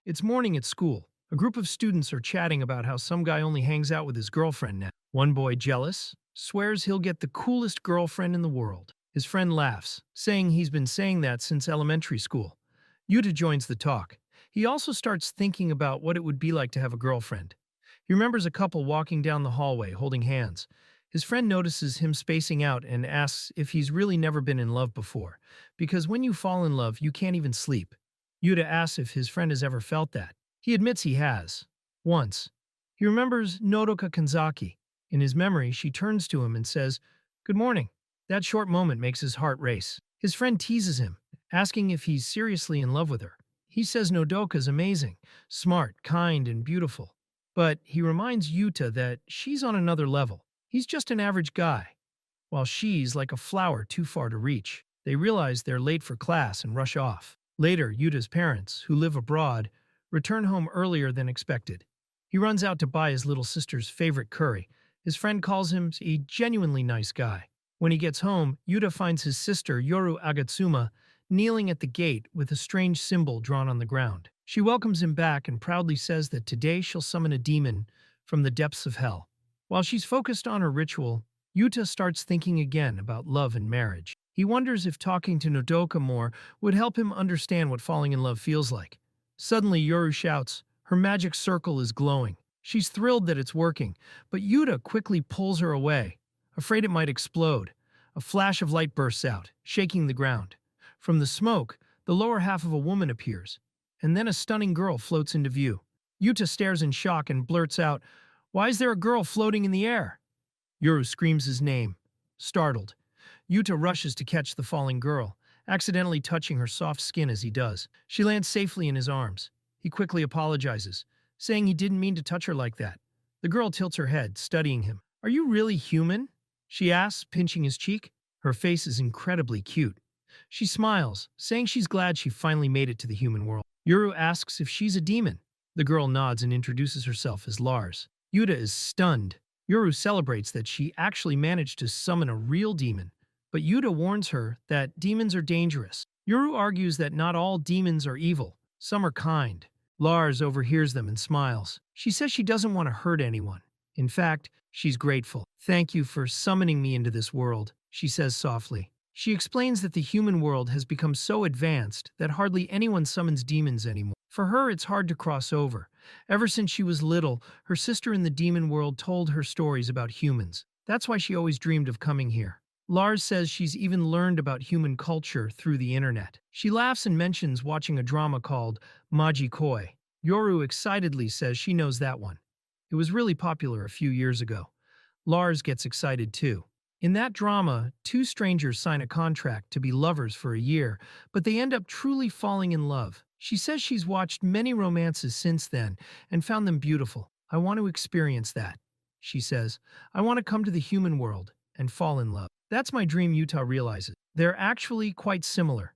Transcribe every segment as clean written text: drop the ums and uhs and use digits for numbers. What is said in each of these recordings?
It's morning at school. A group of students are chatting about how some guy only hangs out with his girlfriend now. One boy, jealous, swears he'll get the coolest girlfriend in the world. His friend laughs, saying he's been saying that since elementary school. Yuta joins the talk. He also starts thinking about what it would be like to have a girlfriend. He remembers a couple walking down the hallway holding hands. His friend notices him spacing out and asks if he's really never been in love before, because when you fall in love, you can't even sleep. Yuta asks if his friend has ever felt that. He admits he has. Once. He remembers Nodoka Kanzaki. In his memory, she turns to him and says, "Good morning." That short moment makes his heart race. His friend teases him, asking if he's seriously in love with her. He says Nodoka's amazing, smart, kind, and beautiful. But he reminds Yuta that she's on another level. He's just an average guy, while she's like a flower too far to reach. They realize they're late for class and rush off. Later, Yuta's parents, who live abroad, return home earlier than expected. He runs out to buy his little sister's favorite curry. His friend calls him a genuinely nice guy. When he gets home, Yuta finds his sister, Yoru Agatsuma, kneeling at the gate with a strange symbol drawn on the ground. She welcomes him back and proudly says that today she'll summon a demon from the depths of hell. While she's focused on her ritual, Yuta starts thinking again about love and marriage. He wonders if talking to Nodoka more would help him understand what falling in love feels like. Suddenly, Yoru shouts, her magic circle is glowing. She's thrilled that it's working, but Yuta quickly pulls her away, afraid it might explode. A flash of light bursts out, shaking the ground. From the smoke, the lower half of a woman appears, and then a stunning girl floats into view. Yuta stares in shock and blurts out, "Why is there a girl floating in the air?" Yoru screams his name, startled. Yuta rushes to catch the falling girl, accidentally touching her soft skin as he does. She lands safely in his arms. He quickly apologizes, saying he didn't mean to touch her like that. The girl tilts her head, studying him. "Are you really human?" she asks, pinching his cheek. Her face is incredibly cute. She smiles, saying she's glad she finally made it to the human world. Yoru asks if she's a demon. The girl nods and introduces herself as Lars. Yuta is stunned. Yoru celebrates that she actually managed to summon a real demon, but Yuta warns her that demons are dangerous. Yoru argues that not all demons are evil, some are kind. Lars overhears them and smiles. She says she doesn't want to hurt anyone. In fact, she's grateful. "Thank you for summoning me into this world," she says softly. She explains that the human world has become so advanced that hardly anyone summons demons anymore. For her, it's hard to cross over. Ever since she was little, her sister in the demon world told her stories about humans. That's why she always dreamed of coming here. Lars says she's even learned about human culture through the internet. She laughs and mentions watching a drama called Maji Koi. Yoru excitedly says she knows that one. It was really popular a few years ago. Lars gets excited too. In that drama, two strangers sign a contract to be lovers for a year, but they end up truly falling in love. She says she's watched many romances since then and found them beautiful. "I want to experience that," she says. "I want to come to the human world and fall in love." That's my dream, Yuta realizes. They're actually quite similar.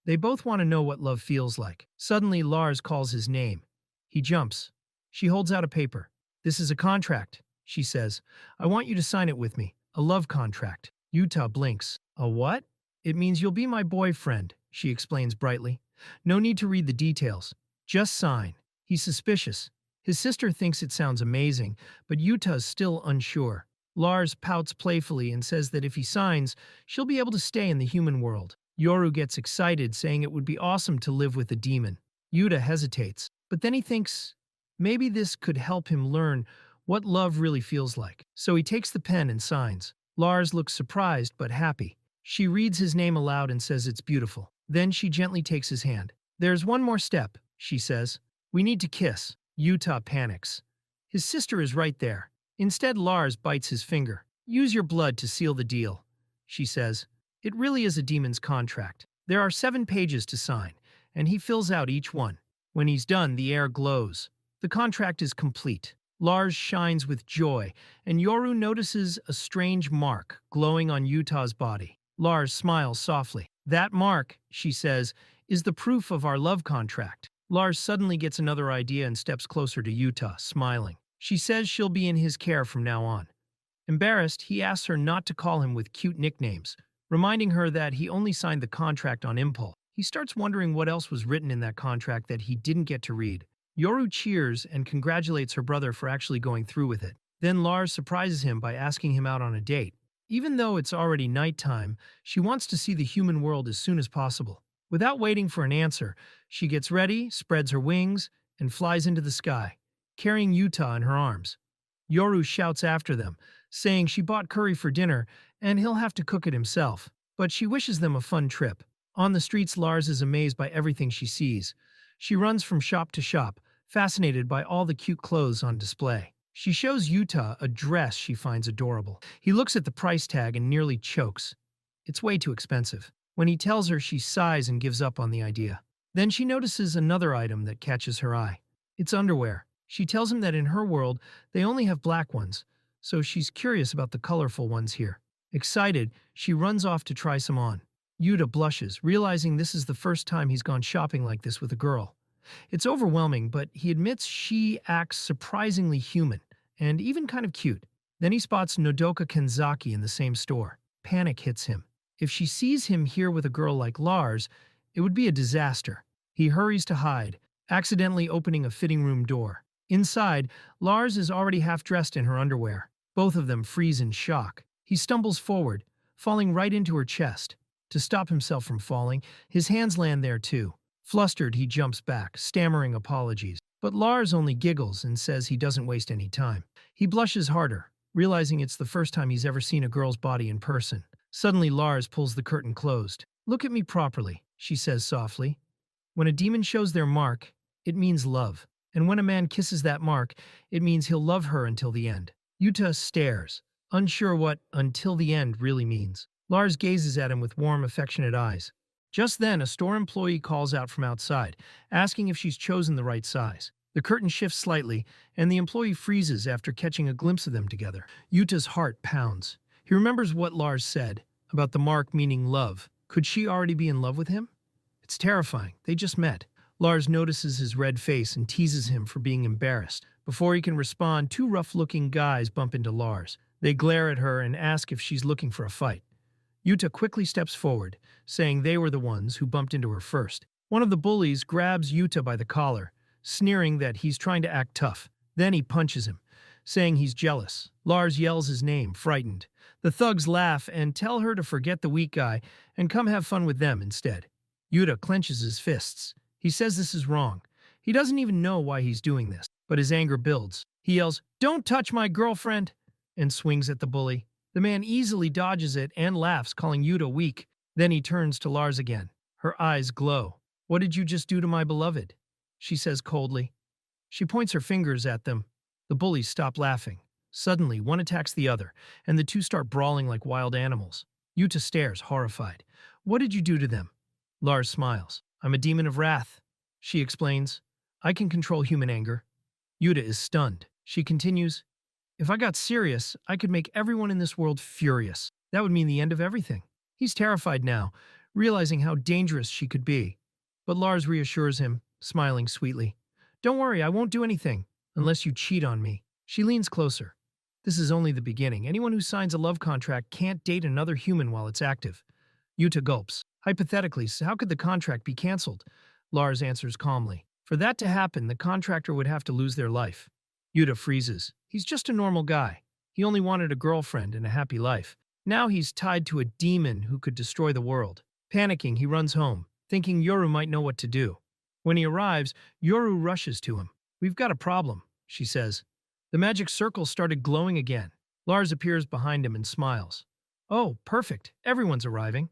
They both want to know what love feels like. Suddenly, Lars calls his name. He jumps. She holds out a paper. "This is a contract," she says. "I want you to sign it with me. A love contract." Yuta blinks. "A what?" "It means you'll be my boyfriend," she explains brightly. "No need to read the details. Just sign." He's suspicious. His sister thinks it sounds amazing, but Yuta's still unsure. Lars pouts playfully and says that if he signs, she'll be able to stay in the human world. Yoru gets excited, saying it would be awesome to live with a demon. Yuta hesitates, but then he thinks maybe this could help him learn what love really feels like. So he takes the pen and signs. Lars looks surprised but happy. She reads his name aloud and says it's beautiful. Then she gently takes his hand. "There's one more step," she says. "We need to kiss." Yuta panics. His sister is right there. Instead, Lars bites his finger. "Use your blood to seal the deal," she says. It really is a demon's contract. There are 7 pages to sign, and he fills out each one. When he's done, the air glows. The contract is complete. Lars shines with joy, and Yoru notices a strange mark glowing on Yuta's body. Lars smiles softly. "That mark," she says, "is the proof of our love contract." Lars suddenly gets another idea and steps closer to Yuta, smiling. She says she'll be in his care from now on. Embarrassed, he asks her not to call him with cute nicknames, reminding her that he only signed the contract on impulse. He starts wondering what else was written in that contract that he didn't get to read. Yoru cheers and congratulates her brother for actually going through with it. Then Lars surprises him by asking him out on a date. Even though it's already nighttime, she wants to see the human world as soon as possible. Without waiting for an answer, she gets ready, spreads her wings, and flies into the sky, carrying Yuta in her arms. Yoru shouts after them, saying she bought curry for dinner and he'll have to cook it himself. But she wishes them a fun trip. On the streets, Lars is amazed by everything she sees. She runs from shop to shop, fascinated by all the cute clothes on display. She shows Yuta a dress she finds adorable. He looks at the price tag and nearly chokes. It's way too expensive. When he tells her, she sighs and gives up on the idea. Then she notices another item that catches her eye. It's underwear. She tells him that in her world, they only have black ones, so she's curious about the colorful ones here. Excited, she runs off to try some on. Yuta blushes, realizing this is the first time he's gone shopping like this with a girl. It's overwhelming, but he admits she acts surprisingly human and even kind of cute. Then he spots Nodoka Kenzaki in the same store. Panic hits him. If she sees him here with a girl like Lars, it would be a disaster. He hurries to hide, accidentally opening a fitting room door. Inside, Lars is already half dressed in her underwear. Both of them freeze in shock. He stumbles forward, falling right into her chest. To stop himself from falling, his hands land there too. Flustered, he jumps back, stammering apologies. But Lars only giggles and says he doesn't waste any time. He blushes harder, realizing it's the first time he's ever seen a girl's body in person. Suddenly, Lars pulls the curtain closed. "Look at me properly," she says softly. "When a demon shows their mark, it means love. And when a man kisses that mark, it means he'll love her until the end." Yuta stares, unsure what "until the end" really means. Lars gazes at him with warm, affectionate eyes. Just then, a store employee calls out from outside, asking if she's chosen the right size. The curtain shifts slightly, and the employee freezes after catching a glimpse of them together. Yuta's heart pounds. He remembers what Lars said about the mark meaning love. Could she already be in love with him? It's terrifying. They just met. Lars notices his red face and teases him for being embarrassed. Before he can respond, two rough-looking guys bump into Lars. They glare at her and ask if she's looking for a fight. Yuta quickly steps forward, saying they were the ones who bumped into her first. One of the bullies grabs Yuta by the collar, sneering that he's trying to act tough. Then he punches him, saying he's jealous. Lars yells his name, frightened. The thugs laugh and tell her to forget the weak guy and come have fun with them instead. Yuta clenches his fists. He says this is wrong. He doesn't even know why he's doing this, but his anger builds. He yells, "Don't touch my girlfriend!" and swings at the bully. The man easily dodges it and laughs, calling Yuta weak. Then he turns to Lars again. Her eyes glow. "What did you just do to my beloved?" she says coldly. She points her fingers at them. The bullies stop laughing. Suddenly, one attacks the other, and the two start brawling like wild animals. Yuta stares, horrified. "What did you do to them?" Lars smiles. "I'm a demon of wrath," she explains. "I can control human anger." Yuta is stunned. She continues, "If I got serious, I could make everyone in this world furious. That would mean the end of everything." He's terrified now, realizing how dangerous she could be. But Lars reassures him, smiling sweetly. "Don't worry, I won't do anything, unless you cheat on me." She leans closer. This is only the beginning. Anyone who signs a love contract can't date another human while it's active. Yuta gulps. "Hypothetically, how could the contract be cancelled?" Lars answers calmly. "For that to happen, the contractor would have to lose their life." Yuta freezes. He's just a normal guy. He only wanted a girlfriend and a happy life. Now he's tied to a demon who could destroy the world. Panicking, he runs home, thinking Yoru might know what to do. When he arrives, Yoru rushes to him. "We've got a problem," she says. The magic circle started glowing again. Lars appears behind him and smiles. "Oh, perfect. Everyone's arriving."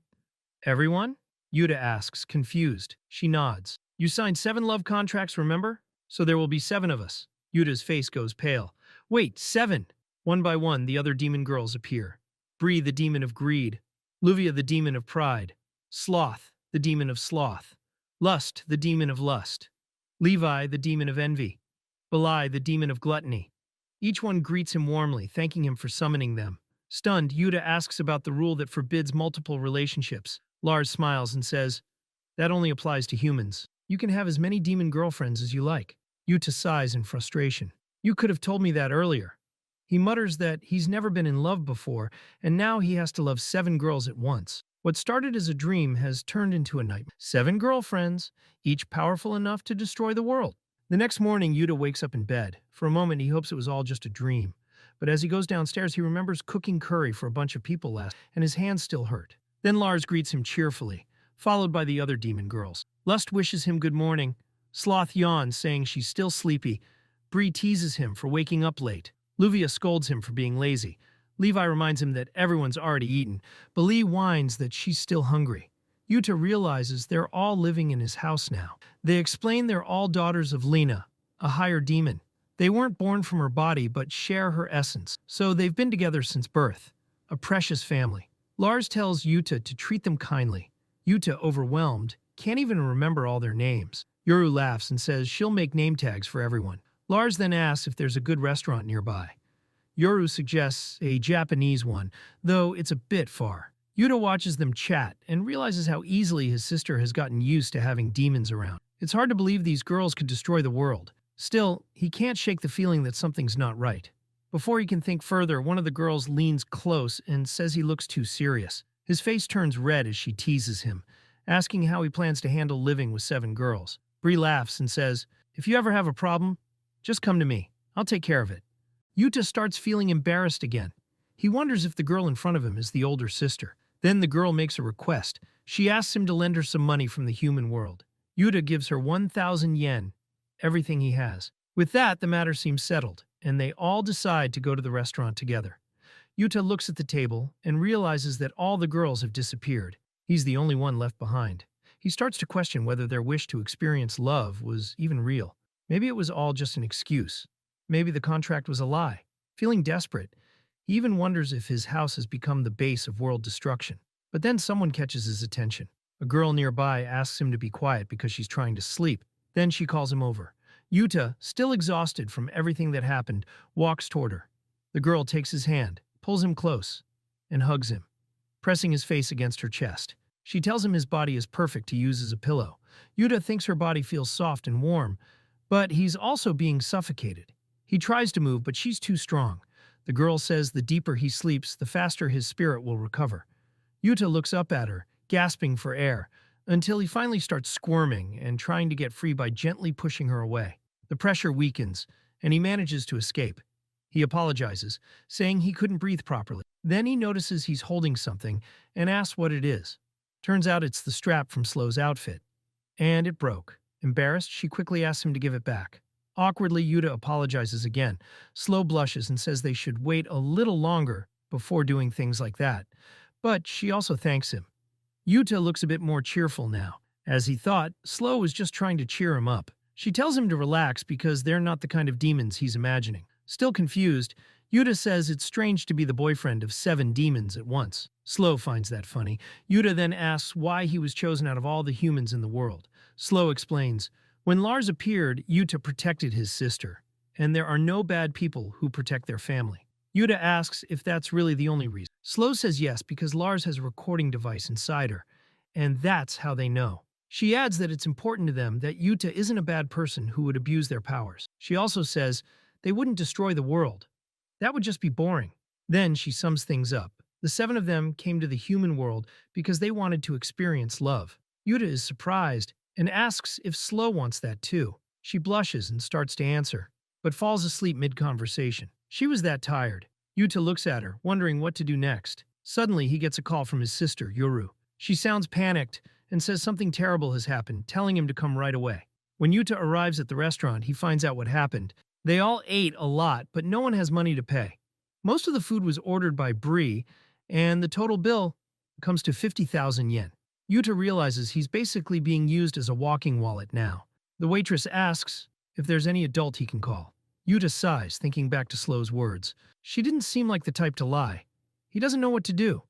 "Everyone?" Yuta asks, confused. She nods. "You signed 7 love contracts, remember? So there will be 7 of us." Yuta's face goes pale. "Wait, 7!" One by one, the other demon girls appear. Bree, the demon of greed. Luvia, the demon of pride. Sloth, the demon of sloth. Lust, the demon of lust. Levi, the demon of envy. Belai, the demon of gluttony. Each one greets him warmly, thanking him for summoning them. Stunned, Yuta asks about the rule that forbids multiple relationships. Lars smiles and says, "That only applies to humans. You can have as many demon girlfriends as you like." Yuta sighs in frustration. "You could have told me that earlier." He mutters that he's never been in love before, and now he has to love 7 girls at once. What started as a dream has turned into a nightmare. 7 girlfriends, each powerful enough to destroy the world. The next morning, Yuta wakes up in bed. For a moment, he hopes it was all just a dream. But as he goes downstairs, he remembers cooking curry for a bunch of people last, and his hands still hurt. Then Lars greets him cheerfully, followed by the other demon girls. Lust wishes him good morning. Sloth yawns, saying she's still sleepy. Bree teases him for waking up late. Luvia scolds him for being lazy. Levi reminds him that everyone's already eaten, but Lee whines that she's still hungry. Yuta realizes they're all living in his house now. They explain they're all daughters of Lena, a higher demon. They weren't born from her body but share her essence, so they've been together since birth. A precious family. Lars tells Yuta to treat them kindly. Yuta, overwhelmed, can't even remember all their names. Yoru laughs and says she'll make name tags for everyone. Lars then asks if there's a good restaurant nearby. Yoru suggests a Japanese one, though it's a bit far. Yuta watches them chat and realizes how easily his sister has gotten used to having demons around. It's hard to believe these girls could destroy the world. Still, he can't shake the feeling that something's not right. Before he can think further, one of the girls leans close and says he looks too serious. His face turns red as she teases him, asking how he plans to handle living with 7 girls. Bree laughs and says, "If you ever have a problem, just come to me. I'll take care of it." Yuta starts feeling embarrassed again. He wonders if the girl in front of him is the older sister. Then the girl makes a request. She asks him to lend her some money from the human world. Yuta gives her 1,000 yen, everything he has. With that, the matter seems settled, and they all decide to go to the restaurant together. Yuta looks at the table and realizes that all the girls have disappeared. He's the only one left behind. He starts to question whether their wish to experience love was even real. Maybe it was all just an excuse. Maybe the contract was a lie. Feeling desperate, he even wonders if his house has become the base of world destruction. But then someone catches his attention. A girl nearby asks him to be quiet because she's trying to sleep. Then she calls him over. Yuta, still exhausted from everything that happened, walks toward her. The girl takes his hand, pulls him close, and hugs him, pressing his face against her chest. She tells him his body is perfect to use as a pillow. Yuta thinks her body feels soft and warm, but he's also being suffocated. He tries to move, but she's too strong. The girl says the deeper he sleeps, the faster his spirit will recover. Yuta looks up at her, gasping for air, until he finally starts squirming and trying to get free by gently pushing her away. The pressure weakens, and he manages to escape. He apologizes, saying he couldn't breathe properly. Then he notices he's holding something and asks what it is. Turns out it's the strap from Slow's outfit. And it broke. Embarrassed, she quickly asks him to give it back. Awkwardly, Yuta apologizes again. Slow blushes and says they should wait a little longer before doing things like that. But she also thanks him. Yuta looks a bit more cheerful now. As he thought, Slow was just trying to cheer him up. She tells him to relax because they're not the kind of demons he's imagining. Still confused, Yuta says it's strange to be the boyfriend of 7 demons at once. Slow finds that funny. Yuta then asks why he was chosen out of all the humans in the world. Slow explains, when Lars appeared, Yuta protected his sister, and there are no bad people who protect their family. Yuta asks if that's really the only reason. Slow says yes because Lars has a recording device inside her, and that's how they know. She adds that it's important to them that Yuta isn't a bad person who would abuse their powers. She also says they wouldn't destroy the world. That would just be boring. Then she sums things up. The 7 of them came to the human world because they wanted to experience love. Yuta is surprised and asks if Slow wants that too. She blushes and starts to answer, but falls asleep mid-conversation. She was that tired. Yuta looks at her, wondering what to do next. Suddenly, he gets a call from his sister, Yoru. She sounds panicked and says something terrible has happened, telling him to come right away. When Yuta arrives at the restaurant, he finds out what happened. They all ate a lot, but no one has money to pay. Most of the food was ordered by Bree, and the total bill comes to 50,000 yen. Yuta realizes he's basically being used as a walking wallet now. The waitress asks if there's any adult he can call. Yuta sighs, thinking back to Slow's words. She didn't seem like the type to lie. He doesn't know what to do.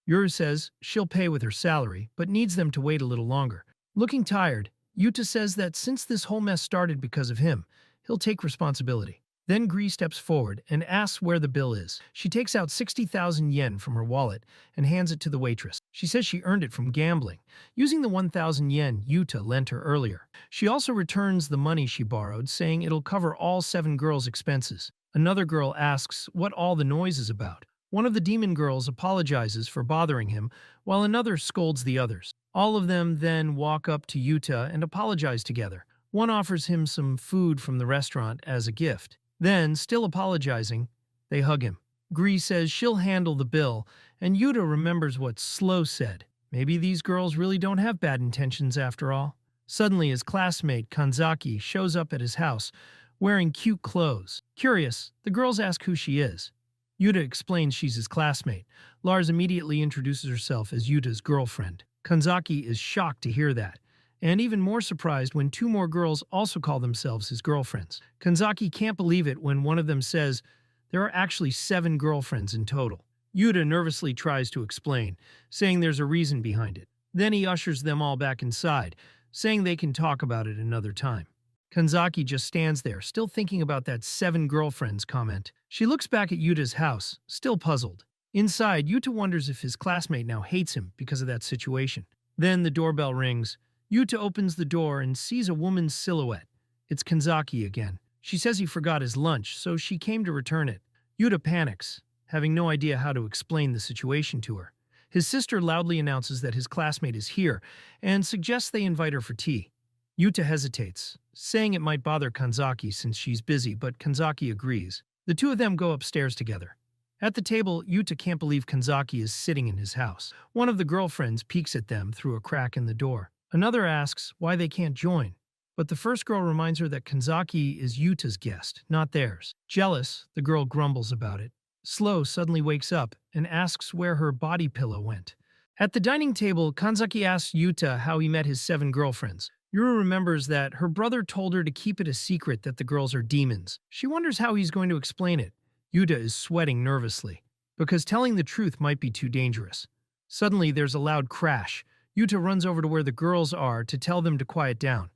Yoru says she'll pay with her salary, but needs them to wait a little longer. Looking tired, Yuta says that since this whole mess started because of him, he'll take responsibility. Then Bree steps forward and asks where the bill is. She takes out 60,000 yen from her wallet and hands it to the waitress. She says she earned it from gambling, using the 1,000 yen Yuta lent her earlier. She also returns the money she borrowed, saying it'll cover all 7 girls' expenses. Another girl asks what all the noise is about. One of the demon girls apologizes for bothering him, while another scolds the others. All of them then walk up to Yuta and apologize together. One offers him some food from the restaurant as a gift. Then, still apologizing, they hug him. Gree says she'll handle the bill, and Yuta remembers what Slow said. Maybe these girls really don't have bad intentions after all. Suddenly, his classmate, Kanzaki, shows up at his house, wearing cute clothes. Curious, the girls ask who she is. Yuta explains she's his classmate. Lars immediately introduces herself as Yuta's girlfriend. Kanzaki is shocked to hear that, and even more surprised when two more girls also call themselves his girlfriends. Kanzaki can't believe it when one of them says there are actually 7 girlfriends in total. Yuta nervously tries to explain, saying there's a reason behind it. Then he ushers them all back inside, saying they can talk about it another time. Kanzaki just stands there, still thinking about that 7 girlfriends comment. She looks back at Yuta's house, still puzzled. Inside, Yuta wonders if his classmate now hates him because of that situation. Then the doorbell rings. Yuta opens the door and sees a woman's silhouette. It's Kanzaki again. She says he forgot his lunch, so she came to return it. Yuta panics, having no idea how to explain the situation to her. His sister loudly announces that his classmate is here and suggests they invite her for tea. Yuta hesitates, saying it might bother Kanzaki since she's busy, but Kanzaki agrees. The two of them go upstairs together. At the table, Yuta can't believe Kanzaki is sitting in his house. One of the girlfriends peeks at them through a crack in the door. Another asks why they can't join, but the first girl reminds her that Kanzaki is Yuta's guest, not theirs. Jealous, the girl grumbles about it. Slow suddenly wakes up and asks where her body pillow went. At the dining table, Kanzaki asks Yuta how he met his 7 girlfriends. Yuru remembers that her brother told her to keep it a secret that the girls are demons. She wonders how he's going to explain it. Yuta is sweating nervously, because telling the truth might be too dangerous. Suddenly, there's a loud crash. Yuta runs over to where the girls are to tell them to quiet down.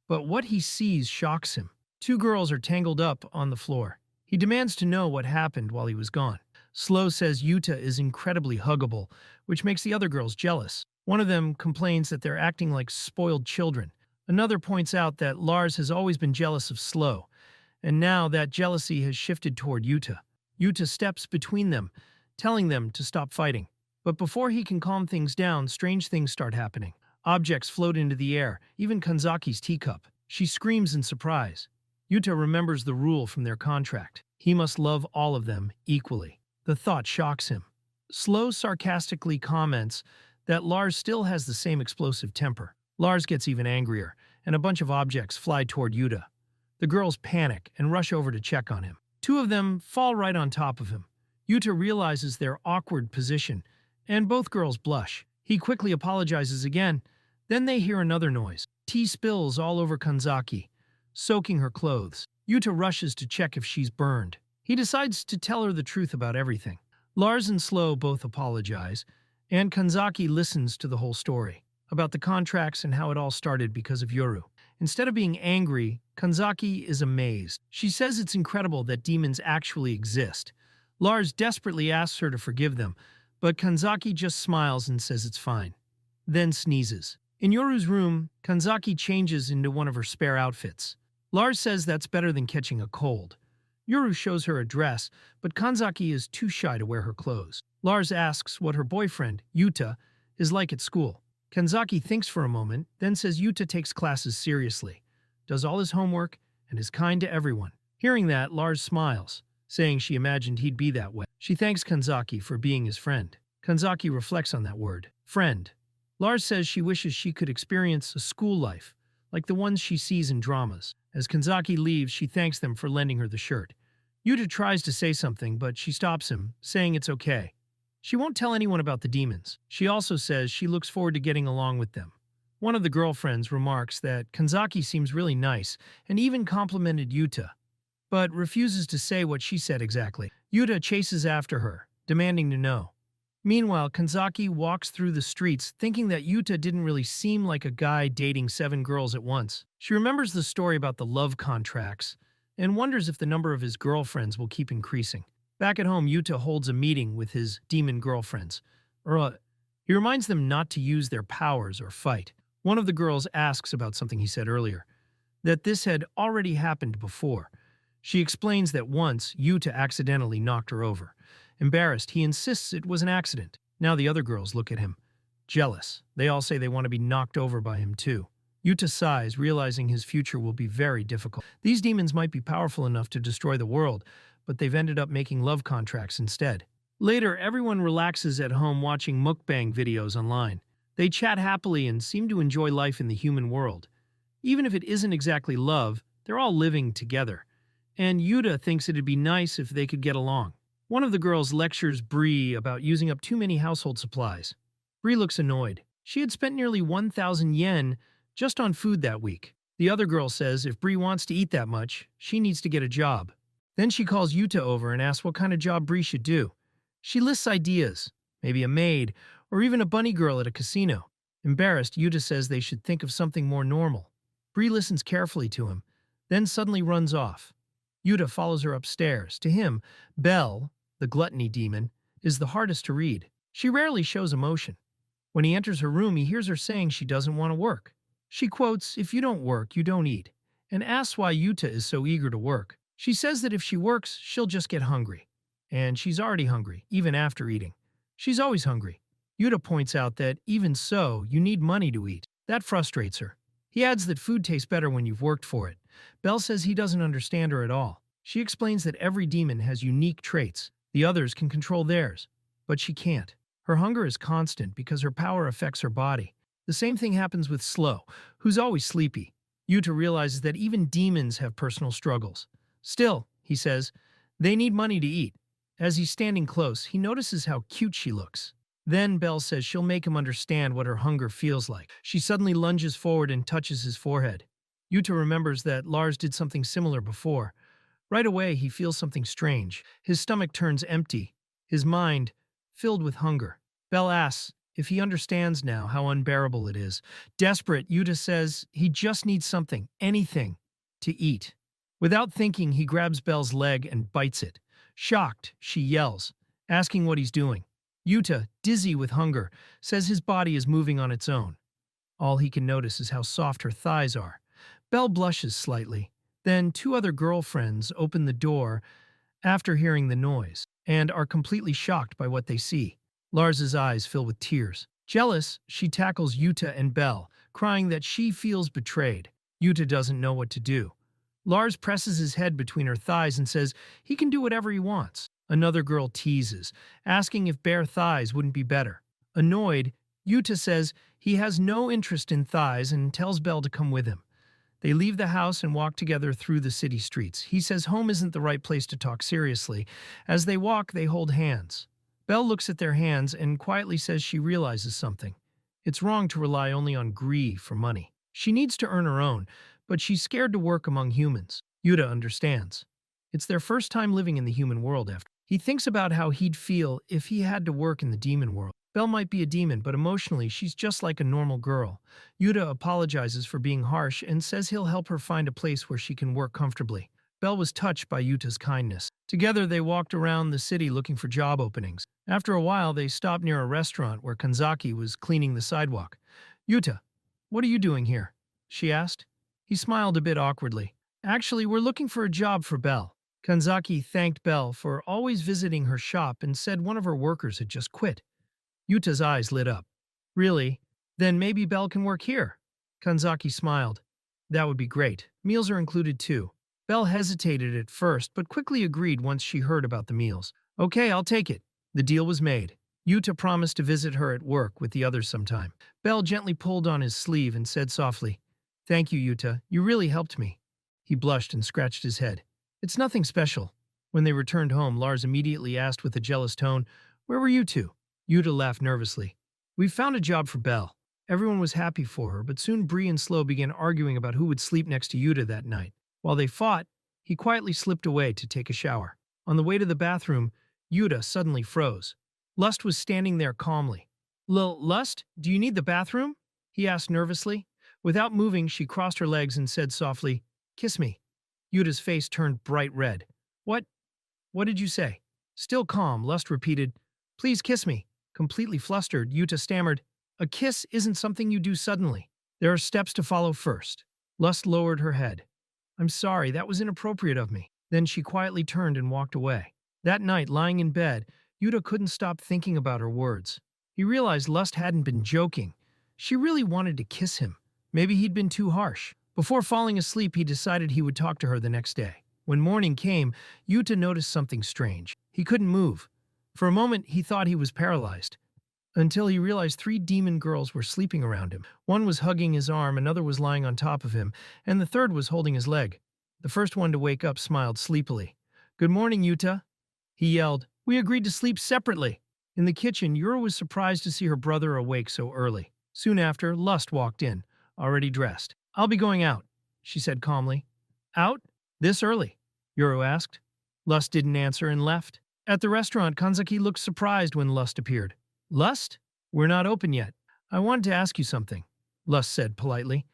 But what he sees shocks him. 2 girls are tangled up on the floor. He demands to know what happened while he was gone. Slow says Yuta is incredibly huggable, which makes the other girls jealous. One of them complains that they're acting like spoiled children. Another points out that Lars has always been jealous of Slow, and now that jealousy has shifted toward Yuta. Yuta steps between them, telling them to stop fighting. But before he can calm things down, strange things start happening. Objects float into the air, even Kanzaki's teacup. She screams in surprise. Yuta remembers the rule from their contract. He must love all of them equally. The thought shocks him. Slow sarcastically comments that Lars still has the same explosive temper. Lars gets even angrier, and a bunch of objects fly toward Yuta. The girls panic and rush over to check on him. 2 of them fall right on top of him. Yuta realizes their awkward position, and both girls blush. He quickly apologizes again. Then they hear another noise. Tea spills all over Kanzaki, soaking her clothes. Yuta rushes to check if she's burned. He decides to tell her the truth about everything. Lars and Slow both apologize, and Kanzaki listens to the whole story, about the contracts and how it all started because of Yoru. Instead of being angry, Kanzaki is amazed. She says it's incredible that demons actually exist. Lars desperately asks her to forgive them, but Kanzaki just smiles and says it's fine. Then sneezes. In Yoru's room, Kanzaki changes into one of her spare outfits. Lars says that's better than catching a cold. Yoru shows her a dress, but Kanzaki is too shy to wear her clothes. Lars asks what her boyfriend, Yuta, is like at school. Kanzaki thinks for a moment, then says Yuta takes classes seriously, does all his homework, and is kind to everyone. Hearing that, Lars smiles, saying she imagined he'd be that way. She thanks Kanzaki for being his friend. Kanzaki reflects on that word, friend. Lars says she wishes she could experience a school life, like the ones she sees in dramas. As Kanzaki leaves, she thanks them for lending her the shirt. Yuta tries to say something, but she stops him, saying it's okay. She won't tell anyone about the demons. She also says she looks forward to getting along with them. One of the girlfriends remarks that Kanzaki seems really nice and even complimented Yuta, but refuses to say what she said exactly. Yuta chases after her, demanding to know. Meanwhile, Kanzaki walks through the streets thinking that Yuta didn't really seem like a guy dating 7 girls at once. She remembers the story about the love contracts and wonders if the number of his girlfriends will keep increasing. Back at home, Yuta holds a meeting with his demon girlfriends. He reminds them not to use their powers or fight. One of the girls asks about something he said earlier, that this had already happened before. She explains that once Yuta accidentally knocked her over, Embarrassed, he insists it was an accident. Now the other girls look at him. Jealous. They all say they want to be knocked over by him too. Yuta sighs, realizing his future will be very difficult. These demons might be powerful enough to destroy the world, but they've ended up making love contracts instead. Later, everyone relaxes at home watching mukbang videos online. They chat happily and seem to enjoy life in the human world. Even if it isn't exactly love, they're all living together. And Yuta thinks it'd be nice if they could get along. One of the girls lectures Bree about using up too many household supplies. Bree looks annoyed. She had spent nearly 1,000 yen just on food that week. The other girl says if Bree wants to eat that much, she needs to get a job. Then she calls Yuta over and asks what kind of job Bree should do. She lists ideas, maybe a maid, or even a bunny girl at a casino. Embarrassed, Yuta says they should think of something more normal. Bree listens carefully to him, then suddenly runs off. Yuta follows her upstairs. To him, Belle, the gluttony demon, is the hardest to read. She rarely shows emotion. When he enters her room, he hears her saying she doesn't want to work. She quotes, "If you don't work, you don't eat," and asks why Yuta is so eager to work. She says that if she works, she'll just get hungry. And she's already hungry, even after eating. She's always hungry. Yuta points out that, even so, you need money to eat. That frustrates her. He adds that food tastes better when you've worked for it. Belle says he doesn't understand her at all. She explains that every demon has unique traits. The others can control theirs, but she can't. Her hunger is constant because her power affects her body. The same thing happens with Slow, who's always sleepy. Yuta realizes that even demons have personal struggles. Still, he says, they need money to eat. As he's standing close, he notices how cute she looks. Then Belle says she'll make him understand what her hunger feels like. She suddenly lunges forward and touches his forehead. Yuta remembers that Lars did something similar before. Right away, he feels something strange. His stomach turns empty, his mind filled with hunger. Belle asks if he understands now how unbearable it is. Desperate, Yuta says he just needs something, anything, to eat. Without thinking, he grabs Belle's leg and bites it. Shocked, she yells, asking what he's doing. Yuta, dizzy with hunger, says his body is moving on its own. All he can notice is how soft her thighs are. Belle blushes slightly. Then two other girlfriends open the door after hearing the noise and are completely shocked by what they see. Lars's eyes fill with tears. Jealous, she tackles Yuta and Belle, crying that she feels betrayed. Yuta doesn't know what to do. Lars presses his head between her thighs and says he can do whatever he wants. Another girl teases, asking if bare thighs wouldn't be better. Annoyed, Yuta says he has no interest in thighs and tells Belle to come with him. They leave the house and walk together through the city streets. He says home isn't the right place to talk seriously. As they walk, they hold hands. Belle looks at their hands and quietly says she realizes something. It's wrong to rely only on greed for money. She needs to earn her own, but she's scared to work among humans. Yuta understands. It's their first time living in the human world after. He thinks about how he'd feel if he had to work in the demon world. Belle might be a demon, but emotionally, she's just like a normal girl. Yuta apologizes for being harsh and says he'll help her find a place where she can work comfortably. Belle was touched by Yuta's kindness. Together, they walked around the city looking for job openings. After a while, they stopped near a restaurant where Kanzaki was cleaning the sidewalk. "Yuta, what are you doing here?" she asked. He smiled a bit awkwardly. "Actually, we're looking for a job for Belle." Kanzaki thanked Belle for always visiting her shop and said one of her workers had just quit. Yuta's eyes lit up. "Really? Then maybe Belle can work here." Kanzaki smiled. "That would be great. Meals are included too." Belle hesitated at first, but quickly agreed once she heard about the meals. "Okay, I'll take it." The deal was made. Yuta promised to visit her at work with the others sometime. Belle gently pulled on his sleeve and said softly, "Thank you, Yuta. You really helped me." He blushed and scratched his head. "It's nothing special." When they returned home, Lars immediately asked with a jealous tone, "Where were you two?" Yuta laughed nervously. "We've found a job for Belle." Everyone was happy for her, but soon Bree and Slow began arguing about who would sleep next to Yuta that night. While they fought, he quietly slipped away to take a shower. On the way to the bathroom, Yuta suddenly froze. Lust was standing there calmly. Lust, do you need the bathroom?" he asked nervously. Without moving, she crossed her legs and said softly, "Kiss me." Yuta's face turned bright red. What? What did you say?" Still calm, Lust repeated, "Please kiss me." Completely flustered, Yuta stammered, "A kiss isn't something you do suddenly. There are steps to follow first." Lust lowered her head. "I'm sorry, that was inappropriate of me." Then she quietly turned and walked away. That night, lying in bed, Yuta couldn't stop thinking about her words. He realized Lust hadn't been joking. She really wanted to kiss him. Maybe he'd been too harsh. Before falling asleep, he decided he would talk to her the next day. When morning came, Yuta noticed something strange. He couldn't move. For a moment, he thought he was paralyzed, until he realized 3 demon girls were sleeping around him. One was hugging his arm, another was lying on top of him, and the third was holding his leg. The first one to wake up smiled sleepily. "Good morning, Yuta," he yelled. "We agreed to sleep separately." In the kitchen, Yura was surprised to see her brother awake so early. Soon after, Lust walked in, already dressed. "I'll be going out," she said calmly. "Out? This early?" Yuru asked. Lust didn't answer and left. At the restaurant, Kanzaki looked surprised when Lust appeared. "Lust? We're not open yet. I wanted to ask you something," Lust said politely.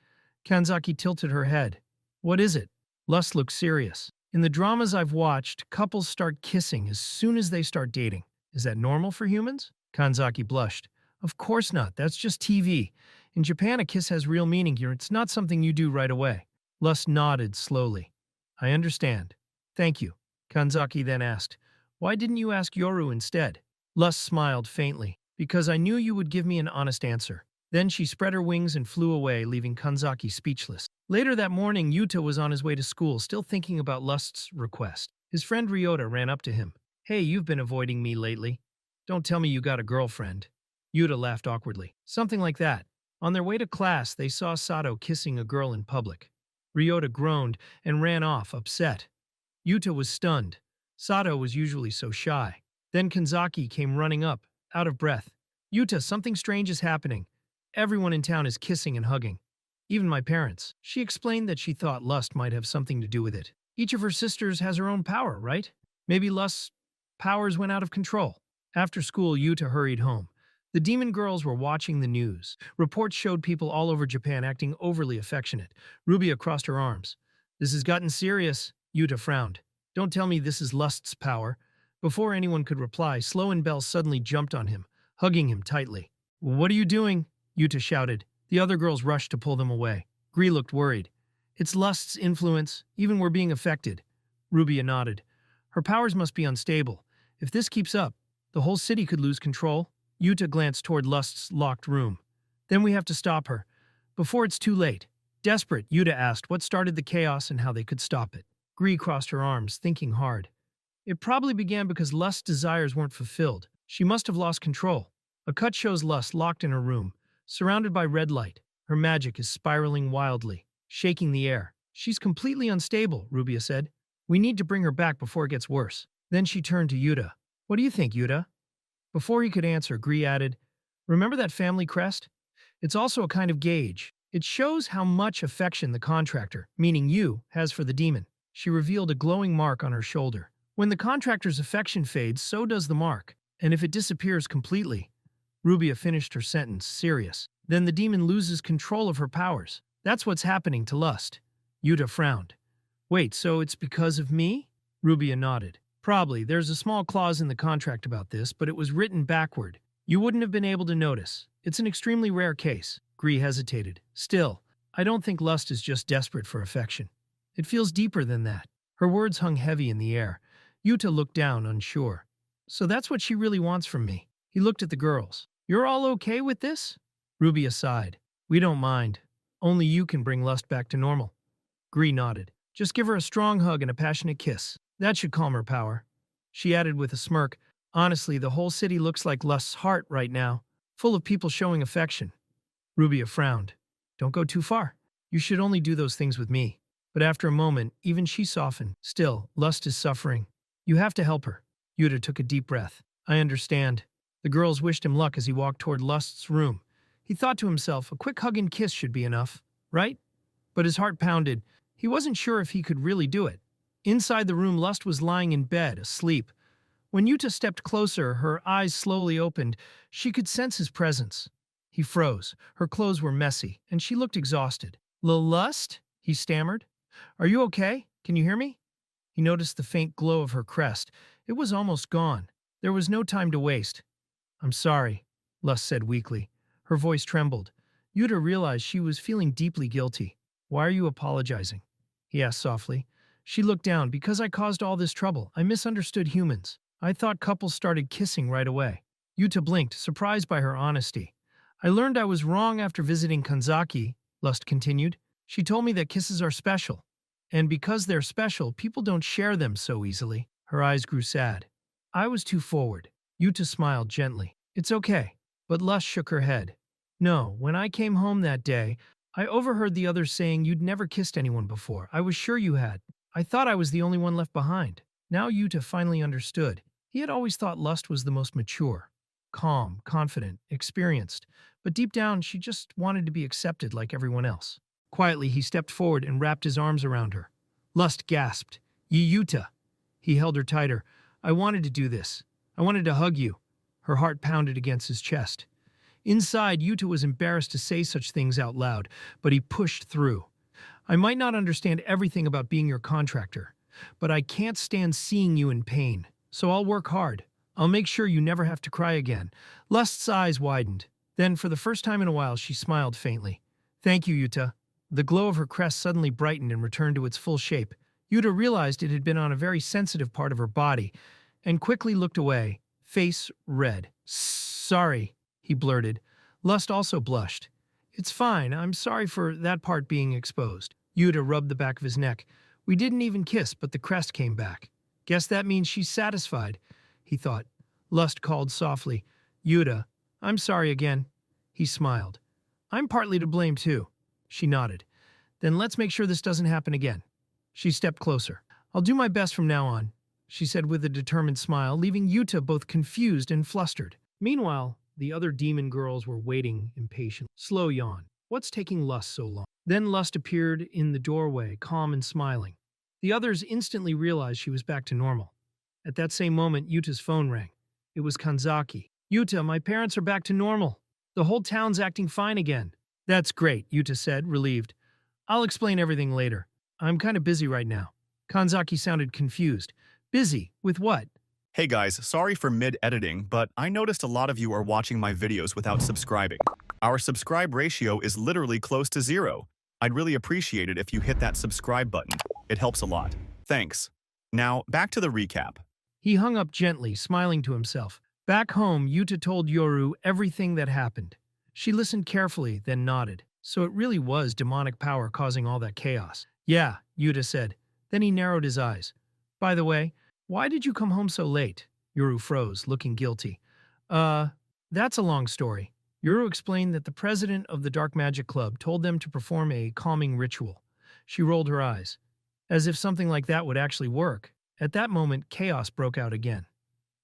Kanzaki tilted her head. "What is it?" Lust looked serious. "In the dramas I've watched, couples start kissing as soon as they start dating. Is that normal for humans?" Kanzaki blushed. "Of course not. That's just TV. In Japan, a kiss has real meaning here. It's not something you do right away." Lust nodded slowly. "I understand. Thank you." Kanzaki then asked, "Why didn't you ask Yoru instead?" Lust smiled faintly. "Because I knew you would give me an honest answer." Then she spread her wings and flew away, leaving Kanzaki speechless. Later that morning, Yuta was on his way to school, still thinking about Lust's request. His friend Ryota ran up to him. "Hey, you've been avoiding me lately. Don't tell me you got a girlfriend." Yuta laughed awkwardly. "Something like that." On their way to class, they saw Sato kissing a girl in public. Ryota groaned and ran off, upset. Yuta was stunned. Sato was usually so shy. Then Kanzaki came running up, out of breath. "Yuta, something strange is happening. Everyone in town is kissing and hugging. Even my parents." She explained that she thought Lust might have something to do with it. Each of her sisters has her own power, right? Maybe Lust's powers went out of control. After school, Yuta hurried home. The demon girls were watching the news. Reports showed people all over Japan acting overly affectionate. Rubia crossed her arms. "This has gotten serious." Yuta frowned. "Don't tell me this is Lust's power." Before anyone could reply, Slow and Bell suddenly jumped on him, hugging him tightly. "What are you doing?" Yuta shouted. The other girls rushed to pull them away. Gree looked worried. "It's Lust's influence. Even we're being affected." Rubia nodded. "Her powers must be unstable. If this keeps up, the whole city could lose control." Yuta glanced toward Lust's locked room. "Then we have to stop her. Before it's too late." Desperate, Yuta asked what started the chaos and how they could stop it. Gree crossed her arms, thinking hard. "It probably began because Lust's desires weren't fulfilled. She must have lost control." A cut shows Lust locked in her room, surrounded by red light. Her magic is spiraling wildly, shaking the air. "She's completely unstable," Rubia said. "We need to bring her back before it gets worse." Then she turned to Yuta. "What do you think, Yuta?" Before he could answer, Gree added, "Remember that family crest? It's also a kind of gauge. It shows how much affection the contractor, meaning you, has for the demon." She revealed a glowing mark on her shoulder. When the contractor's affection fades, so does the mark. And if it disappears completely, Rubia finished her sentence, serious, then the demon loses control of her powers. That's what's happening to Lust. Yuta frowned. "Wait, so it's because of me?" Rubia nodded. "Probably. There's a small clause in the contract about this, but it was written backward. You wouldn't have been able to notice. It's an extremely rare case." Gree hesitated. "Still, I don't think Lust is just desperate for affection. It feels deeper than that." Her words hung heavy in the air. Yuta looked down, unsure. "So that's what she really wants from me." He looked at the girls. "You're all okay with this?" Rubia sighed. "We don't mind. Only you can bring Lust back to normal." Gree nodded. "Just give her a strong hug and a passionate kiss. That should calm her power." She added with a smirk, "Honestly, the whole city looks like Lust's heart right now, full of people showing affection." Rubia frowned. "Don't go too far. You should only do those things with me." But after a moment, even she softened. "Still, Lust is suffering. You have to help her." Yuta took a deep breath. "I understand." The girls wished him luck as he walked toward Lust's room. He thought to himself, a quick hug and kiss should be enough, right? But his heart pounded. He wasn't sure if he could really do it. Inside the room, Lust was lying in bed, asleep. When Yuta stepped closer, her eyes slowly opened. She could sense his presence. He froze. Her clothes were messy, and she looked exhausted. "Lust?" he stammered. "Are you okay? Can you hear me?" He noticed the faint glow of her crest. It was almost gone. There was no time to waste. "I'm sorry," Lust said weakly. Her voice trembled. Yuta realized she was feeling deeply guilty. "Why are you apologizing?" he asked softly. She looked down. "Because I caused all this trouble. I misunderstood humans. I thought couples started kissing right away. Yuta blinked, surprised by her honesty. I learned I was wrong after visiting Kanzaki, Lust continued. She told me that kisses are special. And because they're special, people don't share them so easily. Her eyes grew sad. I was too forward. Yuta smiled gently. It's okay. But Lust shook her head. No, when I came home that day, I overheard the others saying you'd never kissed anyone before. I was sure you had. I thought I was the only one left behind. Now Yuta finally understood. He had always thought Lust was the most mature, calm, confident, experienced, but deep down she just wanted to be accepted like everyone else. Quietly, he stepped forward and wrapped his arms around her. Lust gasped, Yuta. He held her tighter. I wanted to do this. I wanted to hug you. Her heart pounded against his chest. Inside, Yuta was embarrassed to say such things out loud, but he pushed through. I might not understand everything about being your contractor, but I can't stand seeing you in pain, so I'll work hard. I'll make sure you never have to cry again. Lust's eyes widened. Then, for the first time in a while, she smiled faintly. Thank you, Yuta. The glow of her crest suddenly brightened and returned to its full shape. Yuta realized it had been on a very sensitive part of her body, and quickly looked away, face red. Sorry, he blurted. Lust also blushed. It's fine, I'm sorry for that part being exposed. Yuta rubbed the back of his neck. We didn't even kiss, but the crest came back. Guess that means she's satisfied, he thought. Lust called softly. Yuta, I'm sorry again. He smiled. I'm partly to blame too. She nodded. Then let's make sure this doesn't happen again. She stepped closer. I'll do my best from now on, she said with a determined smile, leaving Yuta both confused and flustered. Meanwhile, the other demon girls were waiting impatiently. Slow yawn. What's taking Lust so long? Then Lust appeared in the doorway, calm and smiling. The others instantly realized she was back to normal. At that same moment, Yuta's phone rang. It was Kanzaki. Yuta, my parents are back to normal. The whole town's acting fine again. That's great, Yuta said, relieved. I'll explain everything later. I'm kind of busy right now. Kanzaki sounded confused. Busy? With what? Hey guys, sorry for mid-editing, but I noticed a lot of you are watching my videos without subscribing. Our subscribe ratio is literally close to 0. I'd really appreciate it if you hit that subscribe button. It helps a lot. Thanks. Now, back to the recap. He hung up gently, smiling to himself. Back home, Yuta told Yoru everything that happened. She listened carefully, then nodded. So it really was demonic power causing all that chaos. Yeah, Yuta said. Then he narrowed his eyes. By the way, why did you come home so late? Yoru froze, looking guilty. That's a long story. Yoru explained that the president of the Dark Magic Club told them to perform a calming ritual. She rolled her eyes. As if something like that would actually work. At that moment, chaos broke out again.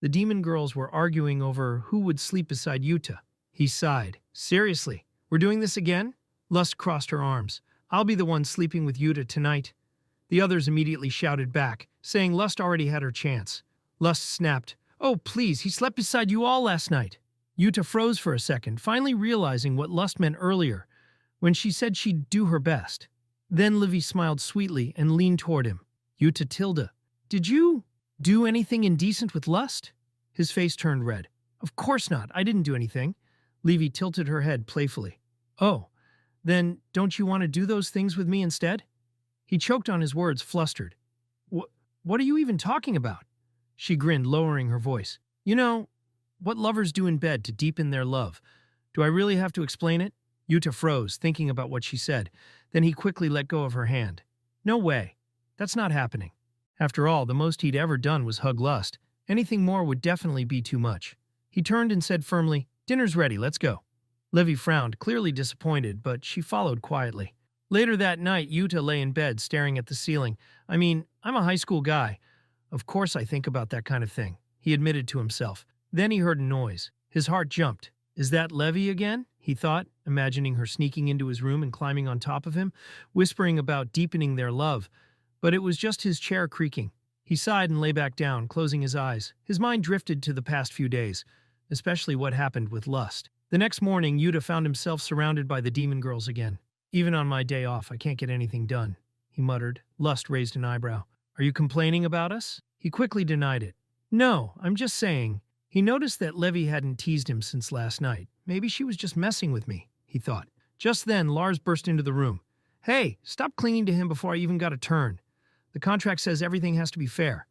The demon girls were arguing over who would sleep beside Yuta. He sighed. Seriously, we're doing this again? Lust crossed her arms. I'll be the one sleeping with Yuta tonight. The others immediately shouted back, saying Lust already had her chance. Lust snapped. Oh, please, he slept beside you all last night. Yuta froze for a second, finally realizing what Lust meant earlier, when she said she'd do her best. Then Livy smiled sweetly and leaned toward him. Yuta Tilda, did you do anything indecent with Lust? His face turned red. Of course not, I didn't do anything. Livy tilted her head playfully. Oh, then don't you want to do those things with me instead? He choked on his words, flustered. What are you even talking about? She grinned, lowering her voice. You know, what lovers do in bed to deepen their love. Do I really have to explain it? Yuta froze, thinking about what she said. Then he quickly let go of her hand. No way. That's not happening. After all, the most he'd ever done was hug Lust. Anything more would definitely be too much. He turned and said firmly, Dinner's ready, let's go. Livy frowned, clearly disappointed, but she followed quietly. Later that night, Yuta lay in bed, staring at the ceiling. I mean, I'm a high school guy. Of course I think about that kind of thing, he admitted to himself. Then he heard a noise. His heart jumped. Is that Levy again? He thought, imagining her sneaking into his room and climbing on top of him, whispering about deepening their love. But it was just his chair creaking. He sighed and lay back down, closing his eyes. His mind drifted to the past few days, especially what happened with Lust. The next morning, Yuta found himself surrounded by the demon girls again. Even on my day off, I can't get anything done, he muttered. Lust raised an eyebrow. Are you complaining about us? He quickly denied it. No, I'm just saying. He noticed that Levy hadn't teased him since last night. Maybe she was just messing with me, he thought. Just then, Lars burst into the room. Hey, stop clinging to him before I even got a turn. The contract says everything has to be fair.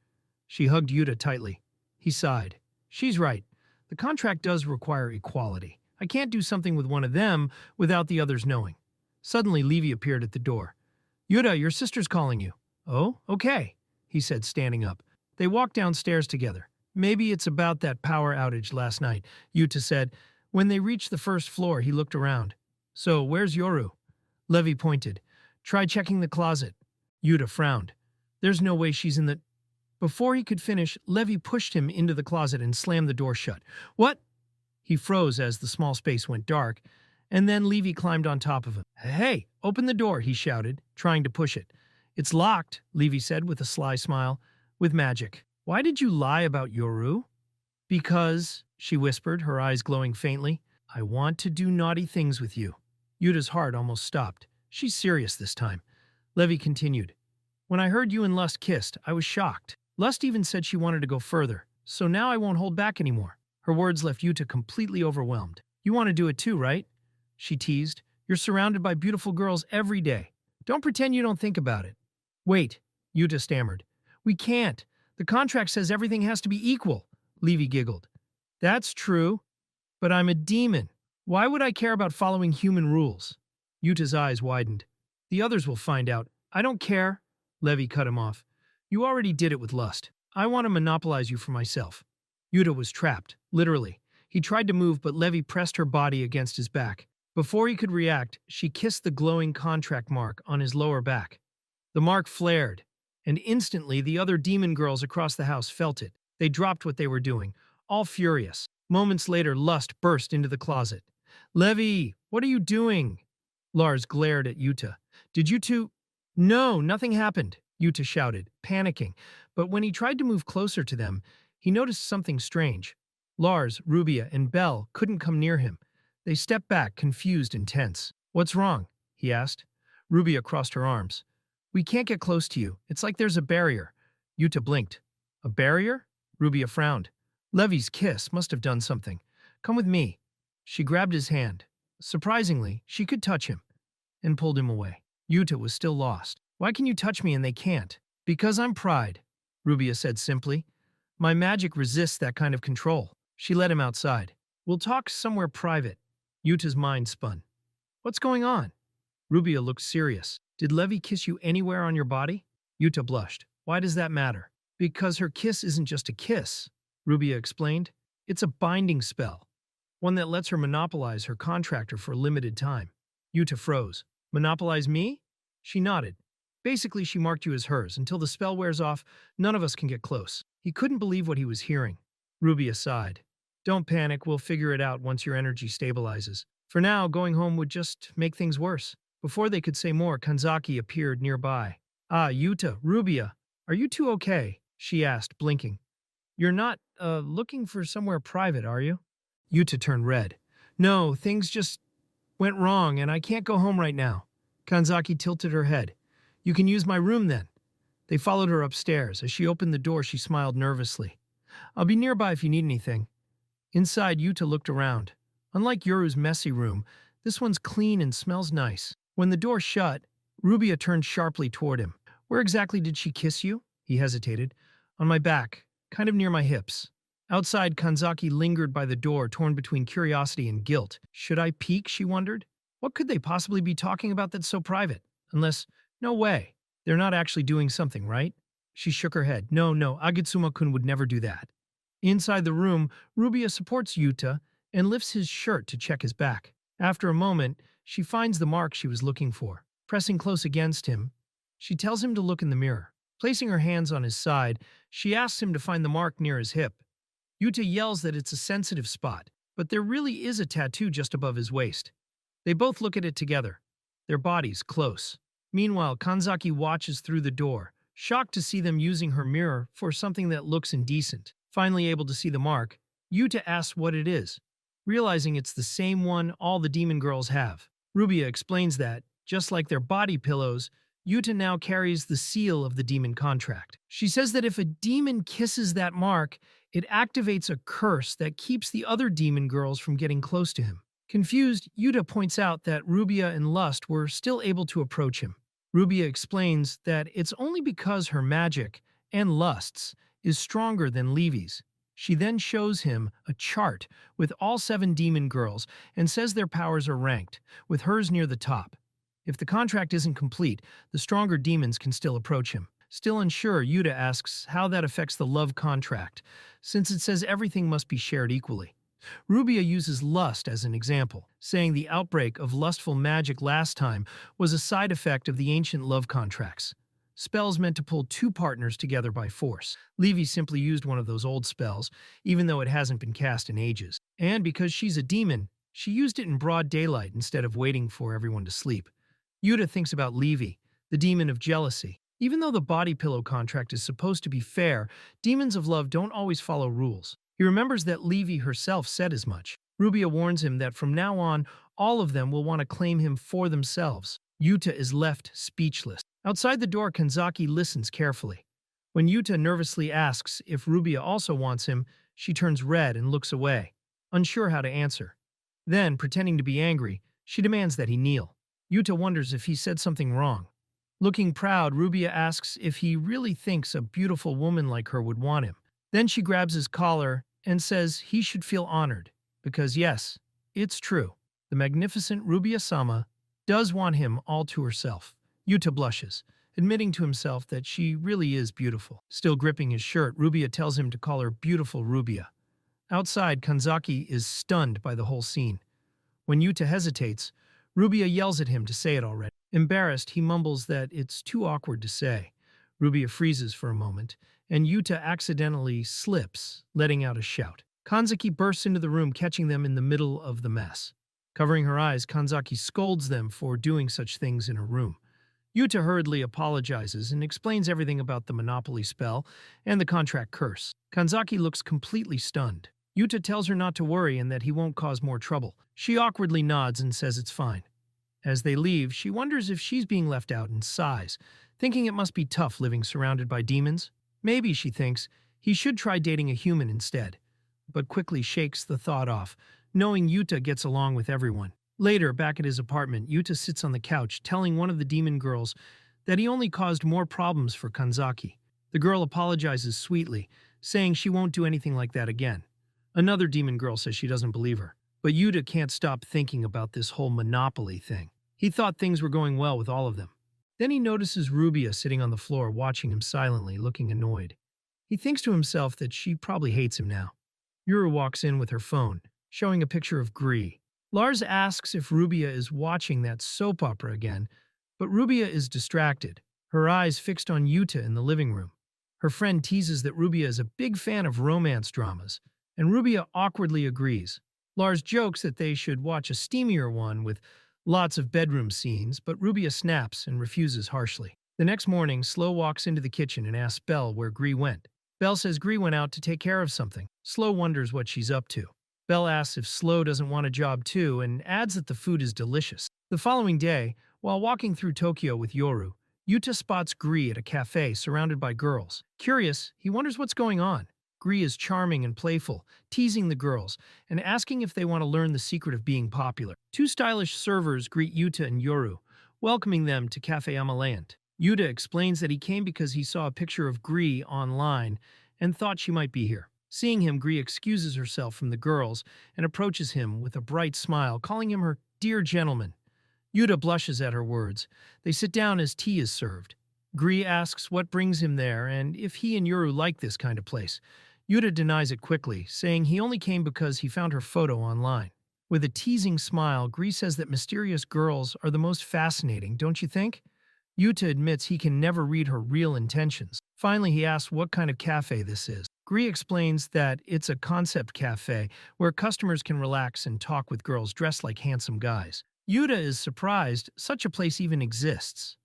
She hugged Yuta tightly. He sighed. She's right. The contract does require equality. I can't do something with one of them without the others knowing. Suddenly, Levy appeared at the door. Yuta, your sister's calling you. Oh, okay, he said, standing up. They walked downstairs together. Maybe it's about that power outage last night, Yuta said. When they reached the first floor, he looked around. So, where's Yoru? Levi pointed. Try checking the closet. Yuta frowned. There's no way she's in the... Before he could finish, Levi pushed him into the closet and slammed the door shut. What? He froze as the small space went dark, and then Levi climbed on top of him. Hey, open the door, he shouted, trying to push it. It's locked, Levi said with a sly smile. With magic. Why did you lie about Yoru? Because, she whispered, her eyes glowing faintly, I want to do naughty things with you. Yuta's heart almost stopped. She's serious this time. Levi continued. When I heard you and Lust kissed, I was shocked. Lust even said she wanted to go further, so now I won't hold back anymore. Her words left Yuta completely overwhelmed. You want to do it too, right? She teased. You're surrounded by beautiful girls every day. Don't pretend you don't think about it. Wait, Yuta stammered. We can't. The contract says everything has to be equal, Levi giggled. That's true, but I'm a demon. Why would I care about following human rules? Yuta's eyes widened. The others will find out. I don't care. Levi cut him off. You already did it with Lust. I want to monopolize you for myself. Yuta was trapped, literally. He tried to move, but Levi pressed her body against his back. Before he could react, she kissed the glowing contract mark on his lower back. The mark flared, and instantly the other demon girls across the house felt it. They dropped what they were doing, all furious. Moments later, Lust burst into the closet. Levi, what are you doing? Lars glared at Yuta. Did you two... No, nothing happened, Yuta shouted, panicking. But when he tried to move closer to them, he noticed something strange. Lars, Rubia, and Belle couldn't come near him. They stepped back, confused and tense. What's wrong? He asked. Rubia crossed her arms. We can't get close to you. It's like there's a barrier. Yuta blinked. A barrier? Rubia frowned. Levi's kiss must have done something. Come with me. She grabbed his hand. Surprisingly, she could touch him, and pulled him away. Yuta was still lost. Why can you touch me and they can't? Because I'm Pride, Rubia said simply. My magic resists that kind of control. She led him outside. We'll talk somewhere private. Yuta's mind spun. What's going on? Rubia looked serious. Did Levi kiss you anywhere on your body? Yuta blushed. Why does that matter? Because her kiss isn't just a kiss, Rubia explained. It's a binding spell. One that lets her monopolize her contractor for a limited time. Yuta froze. Monopolize me? She nodded. Basically, she marked you as hers. Until the spell wears off, none of us can get close. He couldn't believe what he was hearing. Rubia sighed. Don't panic, we'll figure it out once your energy stabilizes. For now, going home would just make things worse. Before they could say more, Kanzaki appeared nearby. Ah, Yuta, Rubia, are you two okay? She asked, blinking. You're not, looking for somewhere private, are you? Yuta turned red. No, things just went wrong and I can't go home right now. Kanzaki tilted her head. You can use my room then. They followed her upstairs. As she opened the door, she smiled nervously. I'll be nearby if you need anything. Inside, Yuta looked around. Unlike Yoru's messy room, this one's clean and smells nice. When the door shut, Rubia turned sharply toward him. Where exactly did she kiss you? He hesitated. On my back, kind of near my hips. Outside, Kanzaki lingered by the door, torn between curiosity and guilt. Should I peek, she wondered? What could they possibly be talking about that's so private? Unless, no way. They're not actually doing something, right? She shook her head. No, Agitsuma-kun would never do that. Inside the room, Rubia supports Yuta and lifts his shirt to check his back. After a moment, she finds the mark she was looking for. Pressing close against him, she tells him to look in the mirror. Placing her hands on his side, she asks him to find the mark near his hip. Yuta yells that it's a sensitive spot, but there really is a tattoo just above his waist. They both look at it together, their bodies close. Meanwhile, Kanzaki watches through the door, shocked to see them using her mirror for something that looks indecent. Finally able to see the mark, Yuta asks what it is, realizing it's the same one all the demon girls have. Rubia explains that, just like their body pillows, Yuta now carries the seal of the demon contract. She says that if a demon kisses that mark, it activates a curse that keeps the other demon girls from getting close to him. Confused, Yuta points out that Rubia and Lust were still able to approach him. Rubia explains that it's only because her magic, and Lust's, is stronger than Levi's. She then shows him a chart with all 7 demon girls and says their powers are ranked, with hers near the top. If the contract isn't complete, the stronger demons can still approach him. Still unsure, Yuta asks how that affects the love contract, since it says everything must be shared equally. Rubia uses lust as an example, saying the outbreak of lustful magic last time was a side effect of the ancient love contracts. Spells meant to pull 2 partners together by force. Levy simply used one of those old spells, even though it hasn't been cast in ages. And because she's a demon, she used it in broad daylight instead of waiting for everyone to sleep. Yuta thinks about Levy, the demon of jealousy. Even though the body pillow contract is supposed to be fair, demons of love don't always follow rules. He remembers that Levy herself said as much. Rubia warns him that from now on, all of them will want to claim him for themselves. Yuta is left speechless. Outside the door, Kanzaki listens carefully. When Yuta nervously asks if Rubia also wants him, she turns red and looks away, unsure how to answer. Then, pretending to be angry, she demands that he kneel. Yuta wonders if he said something wrong. Looking proud, Rubia asks if he really thinks a beautiful woman like her would want him. Then she grabs his collar and says he should feel honored, because yes, it's true. The magnificent Rubia-sama does want him all to herself. Yuta blushes, admitting to himself that she really is beautiful. Still gripping his shirt, Rubia tells him to call her beautiful Rubia. Outside, Kanzaki is stunned by the whole scene. When Yuta hesitates, Rubia yells at him to say it already. Embarrassed, he mumbles that it's too awkward to say. Rubia freezes for a moment, and Yuta accidentally slips, letting out a shout. Kanzaki bursts into the room, catching them in the middle of the mess. Covering her eyes, Kanzaki scolds them for doing such things in her room. Yuta hurriedly apologizes and explains everything about the monopoly spell and the contract curse. Kanzaki looks completely stunned. Yuta tells her not to worry and that he won't cause more trouble. She awkwardly nods and says it's fine. As they leave, she wonders if she's being left out and sighs, thinking it must be tough living surrounded by demons. Maybe, she thinks, he should try dating a human instead, but quickly shakes the thought off, knowing Yuta gets along with everyone. Later, back at his apartment, Yuta sits on the couch telling one of the demon girls that he only caused more problems for Kanzaki. The girl apologizes sweetly, saying she won't do anything like that again. Another demon girl says she doesn't believe her, but Yuta can't stop thinking about this whole monopoly thing. He thought things were going well with all of them. Then he notices Rubia sitting on the floor watching him silently, looking annoyed. He thinks to himself that she probably hates him now. Yuru walks in with her phone, showing a picture of Gree. Lars asks if Rubia is watching that soap opera again, but Rubia is distracted, her eyes fixed on Yuta in the living room. Her friend teases that Rubia is a big fan of romance dramas, and Rubia awkwardly agrees. Lars jokes that they should watch a steamier one with lots of bedroom scenes, but Rubia snaps and refuses harshly. The next morning, Slow walks into the kitchen and asks Belle where Gree went. Belle says Gree went out to take care of something. Slow wonders what she's up to. Belle asks if Slow doesn't want a job too and adds that the food is delicious. The following day, while walking through Tokyo with Yoru, Yuta spots Gree at a cafe surrounded by girls. Curious, he wonders what's going on. Gree is charming and playful, teasing the girls and asking if they want to learn the secret of being popular. 2 stylish servers greet Yuta and Yoru, welcoming them to Cafe Amalant. Yuta explains that he came because he saw a picture of Gree online and thought she might be here. Seeing him, Gree excuses herself from the girls and approaches him with a bright smile, calling him her dear gentleman. Yuta blushes at her words. They sit down as tea is served. Gree asks what brings him there and if he and Yoru like this kind of place. Yuta denies it quickly, saying he only came because he found her photo online. With a teasing smile, Gree says that mysterious girls are the most fascinating, don't you think? Yuta admits he can never read her real intentions. Finally, he asks what kind of cafe this is. Gree explains that it's a concept cafe where customers can relax and talk with girls dressed like handsome guys. Yuta is surprised such a place even exists.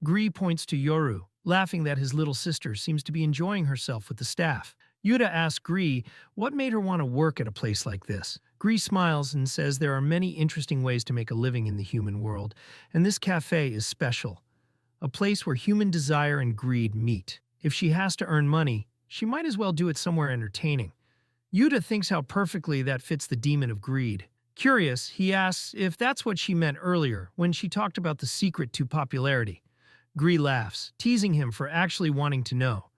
Gree points to Yoru, laughing that his little sister seems to be enjoying herself with the staff. Yuta asks Gree what made her want to work at a place like this. Gree smiles and says there are many interesting ways to make a living in the human world, and this cafe is special. A place where human desire and greed meet. If she has to earn money, she might as well do it somewhere entertaining. Yuta thinks how perfectly that fits the demon of greed. Curious, he asks if that's what she meant earlier when she talked about the secret to popularity. Gree laughs, teasing him for actually wanting to know.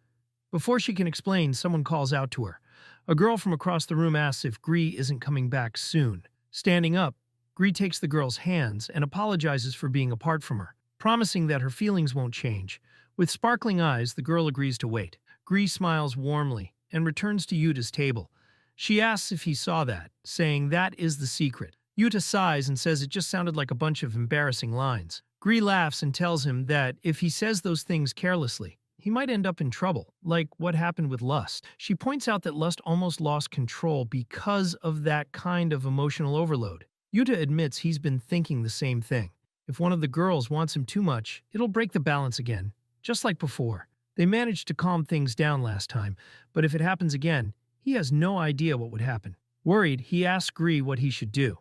Before she can explain, someone calls out to her. A girl from across the room asks if Gree isn't coming back soon. Standing up, Gree takes the girl's hands and apologizes for being apart from her, promising that her feelings won't change. With sparkling eyes, the girl agrees to wait. Gree smiles warmly and returns to Yuta's table. She asks if he saw that, saying that is the secret. Yuta sighs and says it just sounded like a bunch of embarrassing lines. Gree laughs and tells him that if he says those things carelessly, he might end up in trouble, like what happened with Lust. She points out that Lust almost lost control because of that kind of emotional overload. Yuta admits he's been thinking the same thing. If one of the girls wants him too much, it'll break the balance again, just like before. They managed to calm things down last time, but if it happens again, he has no idea what would happen. Worried, he asks Gree what he should do.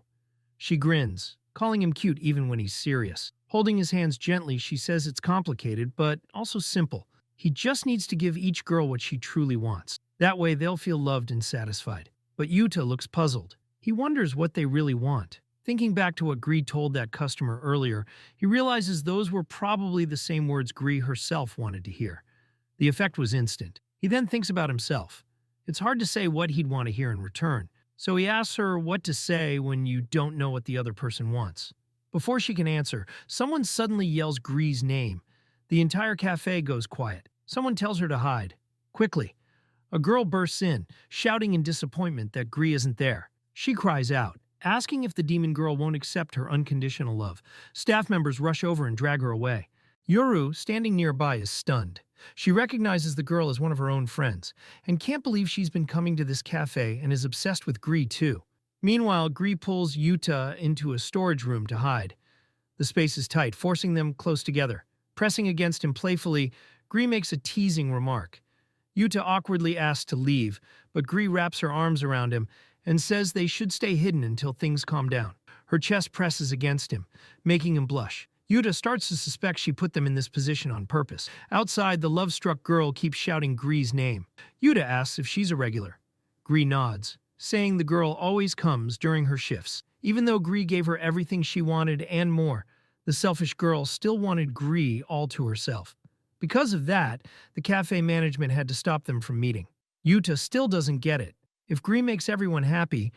She grins, calling him cute even when he's serious. Holding his hands gently, she says it's complicated, but also simple. He just needs to give each girl what she truly wants. That way they'll feel loved and satisfied. But Yuta looks puzzled. He wonders what they really want. Thinking back to what Gree told that customer earlier, he realizes those were probably the same words Gree herself wanted to hear. The effect was instant. He then thinks about himself. It's hard to say what he'd want to hear in return, so he asks her what to say when you don't know what the other person wants. Before she can answer, someone suddenly yells Gree's name. The entire cafe goes quiet. Someone tells her to hide. Quickly, a girl bursts in, shouting in disappointment that Gree isn't there. She cries out, asking if the demon girl won't accept her unconditional love. Staff members rush over and drag her away. Yoru, standing nearby, is stunned. She recognizes the girl as one of her own friends, and can't believe she's been coming to this cafe and is obsessed with Gree too. Meanwhile, Gree pulls Yuta into a storage room to hide. The space is tight, forcing them close together. Pressing against him playfully, Gree makes a teasing remark. Yuta awkwardly asks to leave, but Gree wraps her arms around him and says they should stay hidden until things calm down. Her chest presses against him, making him blush. Yuta starts to suspect she put them in this position on purpose. Outside, the love-struck girl keeps shouting Gree's name. Yuta asks if she's a regular. Gree nods, saying the girl always comes during her shifts. Even though Gree gave her everything she wanted and more, the selfish girl still wanted Gree all to herself. Because of that, the cafe management had to stop them from meeting. Yuta still doesn't get it. If Gree makes everyone happy,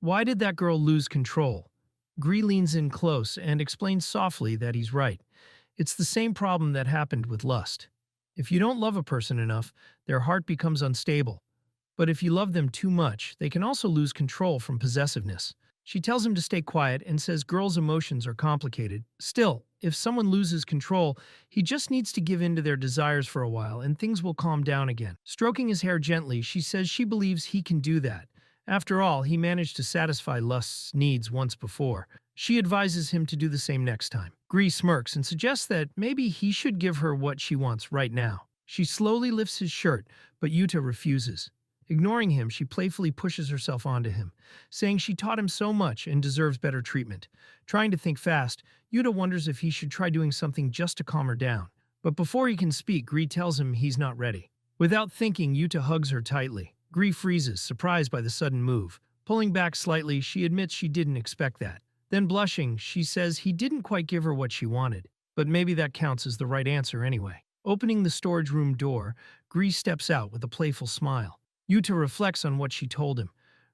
why did that girl lose control? Gree leans in close and explains softly that he's right. It's the same problem that happened with lust. If you don't love a person enough, their heart becomes unstable. But if you love them too much, they can also lose control from possessiveness. She tells him to stay quiet and says girls' emotions are complicated. Still, if someone loses control, he just needs to give in to their desires for a while and things will calm down again. Stroking his hair gently, she says she believes he can do that. After all, he managed to satisfy Lust's needs once before. She advises him to do the same next time. Gree smirks and suggests that maybe he should give her what she wants right now. She slowly lifts his shirt, but Yuta refuses. Ignoring him, she playfully pushes herself onto him, saying she taught him so much and deserves better treatment. Trying to think fast, Yuta wonders if he should try doing something just to calm her down. But before he can speak, Gree tells him he's not ready. Without thinking, Yuta hugs her tightly. Gree freezes, surprised by the sudden move. Pulling back slightly, she admits she didn't expect that. Then blushing, she says he didn't quite give her what she wanted, but maybe that counts as the right answer anyway. Opening the storage room door, Gree steps out with a playful smile. Yuta reflects on what she told him,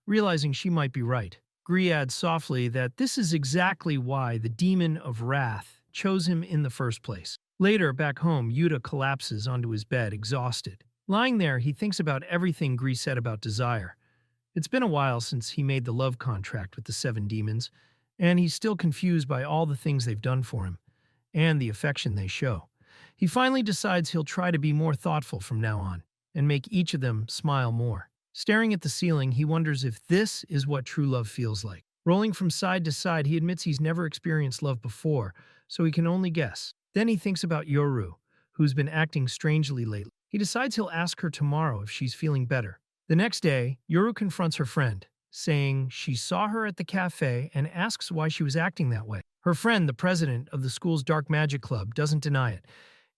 realizing she might be right. Gree adds softly that this is exactly why the demon of wrath chose him in the first place. Later, back home, Yuta collapses onto his bed, exhausted. Lying there, he thinks about everything Gree said about desire. It's been a while since he made the love contract with the 7 demons, and he's still confused by all the things they've done for him, and the affection they show. He finally decides he'll try to be more thoughtful from now on, and make each of them smile more. Staring at the ceiling, he wonders if this is what true love feels like. Rolling from side to side, he admits he's never experienced love before, so he can only guess. Then he thinks about Yoru, who's been acting strangely lately. He decides he'll ask her tomorrow if she's feeling better. The next day, Yoru confronts her friend, saying she saw her at the cafe and asks why she was acting that way. Her friend, the president of the school's dark magic club, doesn't deny it.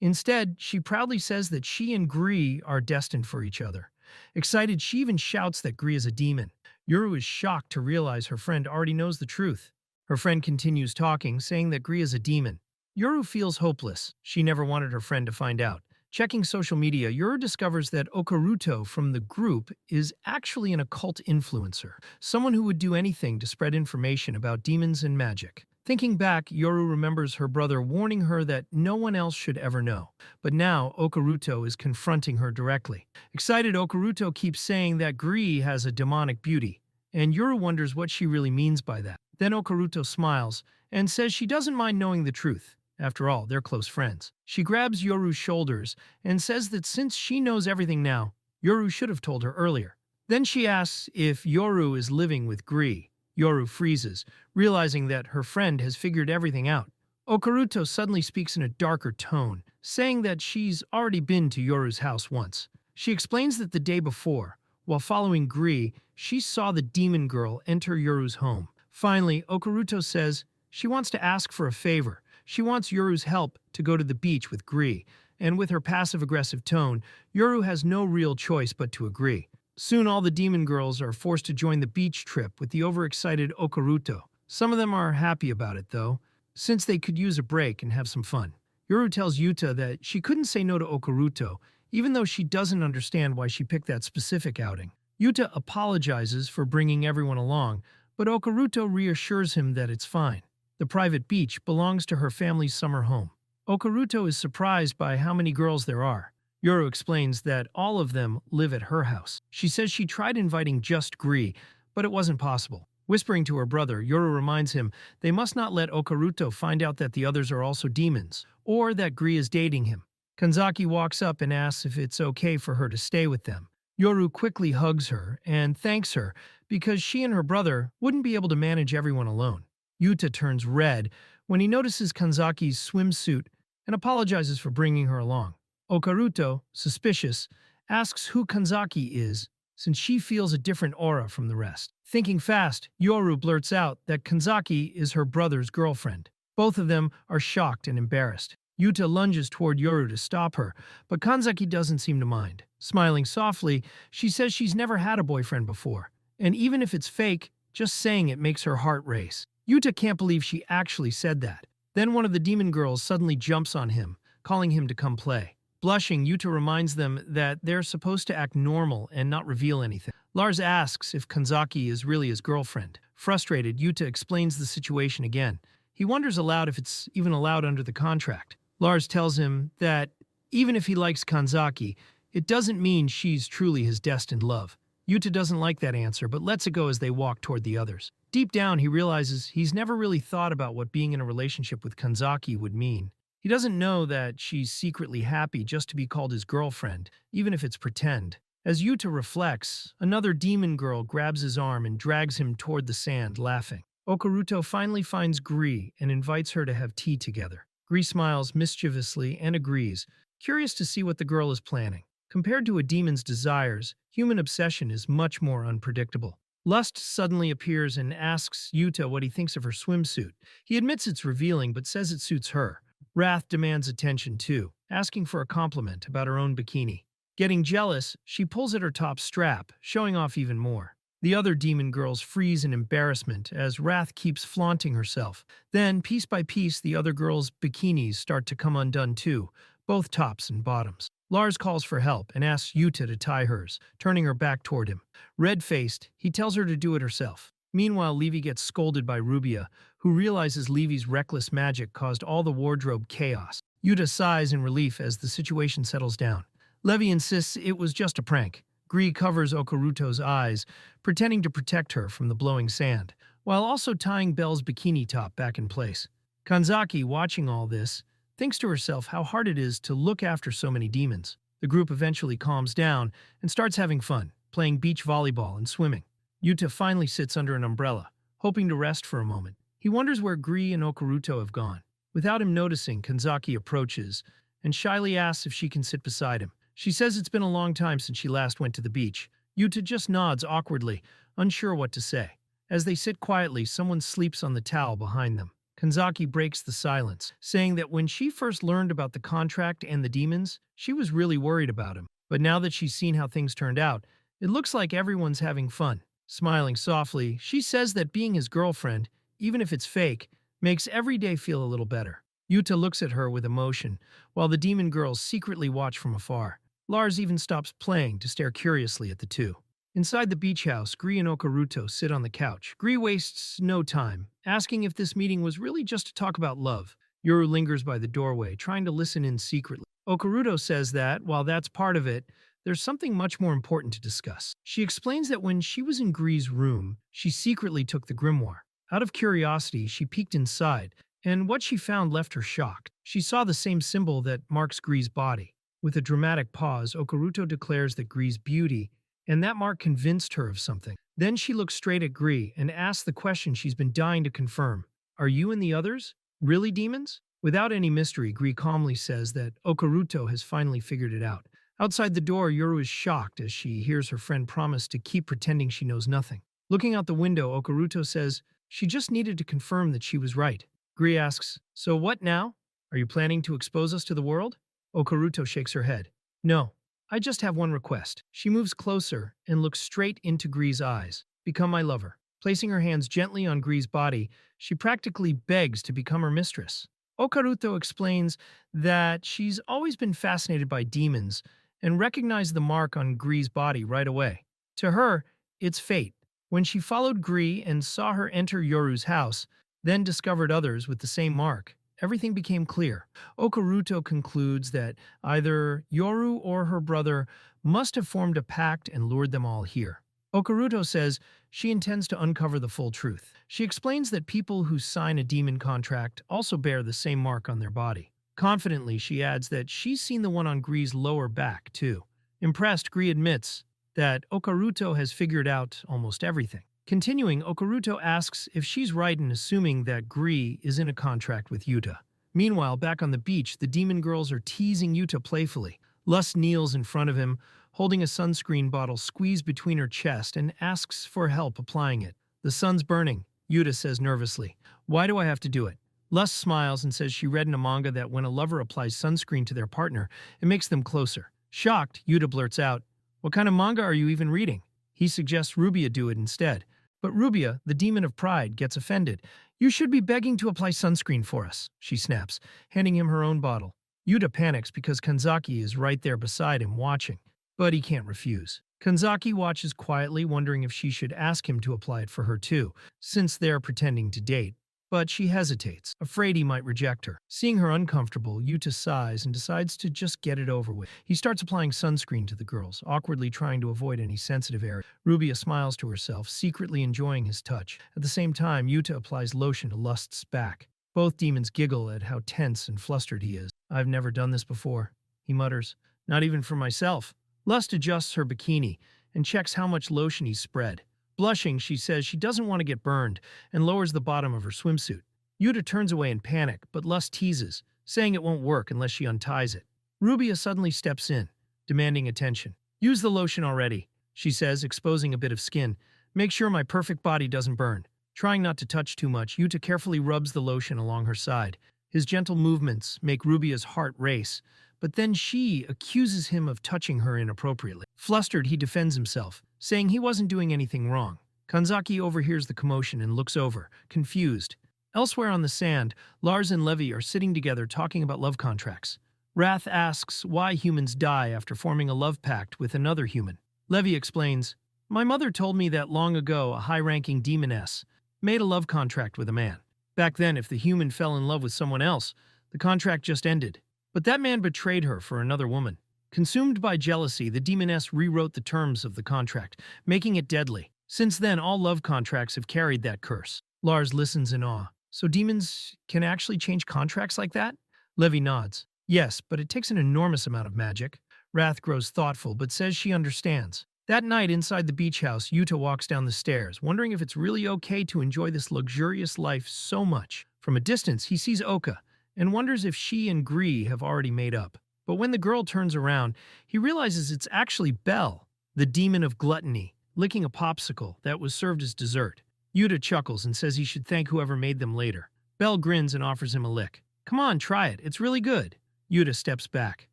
Instead, she proudly says that she and Gree are destined for each other. Excited, she even shouts that Gree is a demon. Yoru is shocked to realize her friend already knows the truth. Her friend continues talking, saying that Gree is a demon. Yoru feels hopeless. She never wanted her friend to find out, Checking social media, Yuru discovers that Okaruto from the group is actually an occult influencer, someone who would do anything to spread information about demons and magic. Thinking back, Yoru remembers her brother warning her that no one else should ever know. But now, Okaruto is confronting her directly. Excited, Okaruto keeps saying that Gree has a demonic beauty, and Yoru wonders what she really means by that. Then Okaruto smiles and says she doesn't mind knowing the truth. After all, they're close friends. She grabs Yoru's shoulders and says that since she knows everything now, Yoru should have told her earlier. Then she asks if Yoru is living with Gree. Yoru freezes, realizing that her friend has figured everything out. Okaruto suddenly speaks in a darker tone, saying that she's already been to Yoru's house once. She explains that the day before, while following Gree, she saw the demon girl enter Yoru's home. Finally, Okaruto says she wants to ask for a favor. She wants Yoru's help to go to the beach with Gree, and with her passive-aggressive tone, Yoru has no real choice but to agree. Soon all the demon girls are forced to join the beach trip with the overexcited Okaruto. Some of them are happy about it, though, since they could use a break and have some fun. Yoru tells Yuta that she couldn't say no to Okaruto, even though she doesn't understand why she picked that specific outing. Yuta apologizes for bringing everyone along, but Okaruto reassures him that it's fine. The private beach belongs to her family's summer home. Okaruto is surprised by how many girls there are. Yoru explains that all of them live at her house. She says she tried inviting just Gree, but it wasn't possible. Whispering to her brother, Yoru reminds him they must not let Okaruto find out that the others are also demons, or that Gree is dating him. Kanzaki walks up and asks if it's okay for her to stay with them. Yoru quickly hugs her and thanks her because she and her brother wouldn't be able to manage everyone alone. Yuta turns red when he notices Kanzaki's swimsuit and apologizes for bringing her along. Okaruto, suspicious, asks who Kanzaki is since she feels a different aura from the rest. Thinking fast, Yoru blurts out that Kanzaki is her brother's girlfriend. Both of them are shocked and embarrassed. Yuta lunges toward Yoru to stop her, but Kanzaki doesn't seem to mind. Smiling softly, she says she's never had a boyfriend before, and even if it's fake, just saying it makes her heart race. Yuta can't believe she actually said that. Then one of the demon girls suddenly jumps on him, calling him to come play. Blushing, Yuta reminds them that they're supposed to act normal and not reveal anything. Lars asks if Kanzaki is really his girlfriend. Frustrated, Yuta explains the situation again. He wonders aloud if it's even allowed under the contract. Lars tells him that even if he likes Kanzaki, it doesn't mean she's truly his destined love. Yuta doesn't like that answer, but lets it go as they walk toward the others. Deep down, he realizes he's never really thought about what being in a relationship with Kanzaki would mean. He doesn't know that she's secretly happy just to be called his girlfriend, even if it's pretend. As Yuta reflects, another demon girl grabs his arm and drags him toward the sand, laughing. Okaruto finally finds Gree and invites her to have tea together. Gree smiles mischievously and agrees, curious to see what the girl is planning. Compared to a demon's desires, human obsession is much more unpredictable. Lust suddenly appears and asks Yuta what he thinks of her swimsuit. He admits it's revealing but says it suits her. Wrath demands attention too, asking for a compliment about her own bikini. Getting jealous, she pulls at her top strap, showing off even more. The other demon girls freeze in embarrassment as Wrath keeps flaunting herself. Then, piece by piece, the other girls' bikinis start to come undone too, both tops and bottoms. Lars calls for help and asks Yuta to tie hers, turning her back toward him. Red-faced, he tells her to do it herself. Meanwhile, Levi gets scolded by Rubia, who realizes Levi's reckless magic caused all the wardrobe chaos. Yuta sighs in relief as the situation settles down. Levi insists it was just a prank. Gree covers Okaruto's eyes, pretending to protect her from the blowing sand, while also tying Belle's bikini top back in place. Kanzaki, watching all this, thinks to herself how hard it is to look after so many demons. The group eventually calms down and starts having fun, playing beach volleyball and swimming. Yuta finally sits under an umbrella, hoping to rest for a moment. He wonders where Gree and Okaruto have gone. Without him noticing, Kanzaki approaches and shyly asks if she can sit beside him. She says it's been a long time since she last went to the beach. Yuta just nods awkwardly, unsure what to say. As they sit quietly, someone sleeps on the towel behind them. Kanzaki breaks the silence, saying that when she first learned about the contract and the demons, she was really worried about him. But now that she's seen how things turned out, it looks like everyone's having fun. Smiling softly, she says that being his girlfriend, even if it's fake, makes every day feel a little better. Yuta looks at her with emotion, while the demon girls secretly watch from afar. Lars even stops playing to stare curiously at the two. Inside the beach house, Gree and Okaruto sit on the couch. Gree wastes no time, asking if this meeting was really just to talk about love. Yoru lingers by the doorway, trying to listen in secretly. Okaruto says that, while that's part of it, there's something much more important to discuss. She explains that when she was in Gree's room, she secretly took the grimoire. Out of curiosity, she peeked inside, and what she found left her shocked. She saw the same symbol that marks Gree's body. With a dramatic pause, Okaruto declares that Gree's beauty, and that mark convinced her of something. Then she looks straight at Gree and asks the question she's been dying to confirm. Are you and the others really demons? Without any mystery, Gree calmly says that Okaruto has finally figured it out. Outside the door, Yoru is shocked as she hears her friend promise to keep pretending she knows nothing. Looking out the window, Okaruto says she just needed to confirm that she was right. Gree asks, "So what now? Are you planning to expose us to the world?" Okaruto shakes her head. "No, I just have one request." She moves closer and looks straight into Gree's eyes. "Become my lover." Placing her hands gently on Gree's body, she practically begs to become her mistress. Okaruto explains that she's always been fascinated by demons and recognized the mark on Gree's body right away. To her, it's fate. When she followed Gree and saw her enter Yoru's house, then discovered others with the same mark, everything became clear. Okaruto concludes that either Yoru or her brother must have formed a pact and lured them all here. Okaruto says she intends to uncover the full truth. She explains that people who sign a demon contract also bear the same mark on their body. Confidently, she adds that she's seen the one on Gree's lower back, too. Impressed, Gree admits that Okaruto has figured out almost everything. Continuing, Okaruto asks if she's right in assuming that Gree is in a contract with Yuta. Meanwhile, back on the beach, the demon girls are teasing Yuta playfully. Lust kneels in front of him, holding a sunscreen bottle squeezed between her chest, and asks for help applying it. "The sun's burning," Yuta says nervously. "Why do I have to do it?" Lust smiles and says she read in a manga that when a lover applies sunscreen to their partner, it makes them closer. Shocked, Yuta blurts out, "What kind of manga are you even reading?" He suggests Rubia do it instead. But Rubia, the demon of pride, gets offended. "You should be begging to apply sunscreen for us," she snaps, handing him her own bottle. Yuta panics because Kanzaki is right there beside him watching, but he can't refuse. Kanzaki watches quietly, wondering if she should ask him to apply it for her too, since they're pretending to date. But she hesitates, afraid he might reject her. Seeing her uncomfortable, Yuta sighs and decides to just get it over with. He starts applying sunscreen to the girls, awkwardly trying to avoid any sensitive area. Rubia smiles to herself, secretly enjoying his touch. At the same time, Yuta applies lotion to Lust's back. Both demons giggle at how tense and flustered he is. "I've never done this before," he mutters. "Not even for myself." Lust adjusts her bikini and checks how much lotion he's spread. Blushing, she says she doesn't want to get burned and lowers the bottom of her swimsuit. Yuta turns away in panic, but Lust teases, saying it won't work unless she unties it. Rubia suddenly steps in, demanding attention. "Use the lotion already," she says, exposing a bit of skin. "Make sure my perfect body doesn't burn." Trying not to touch too much, Yuta carefully rubs the lotion along her side. His gentle movements make Rubia's heart race, but then she accuses him of touching her inappropriately. Flustered, he defends himself, saying he wasn't doing anything wrong. Kanzaki overhears the commotion and looks over, confused. Elsewhere on the sand, Lars and Levi are sitting together talking about love contracts. Wrath asks why humans die after forming a love pact with another human. Levi explains, "My mother told me that long ago a high-ranking demoness made a love contract with a man. Back then, if the human fell in love with someone else, the contract just ended. But that man betrayed her for another woman. Consumed by jealousy, the demoness rewrote the terms of the contract, making it deadly. Since then, all love contracts have carried that curse." Lars listens in awe. "So demons can actually change contracts like that?" Levi nods. "Yes, but it takes an enormous amount of magic." Wrath grows thoughtful, but says she understands. That night, inside the beach house, Yuta walks down the stairs, wondering if it's really okay to enjoy this luxurious life so much. From a distance, he sees Oka, and wonders if she and Gree have already made up. But when the girl turns around, he realizes it's actually Belle, the demon of gluttony, licking a popsicle that was served as dessert. Yuta chuckles and says he should thank whoever made them later. Belle grins and offers him a lick. "Come on, try it. It's really good." Yuta steps back.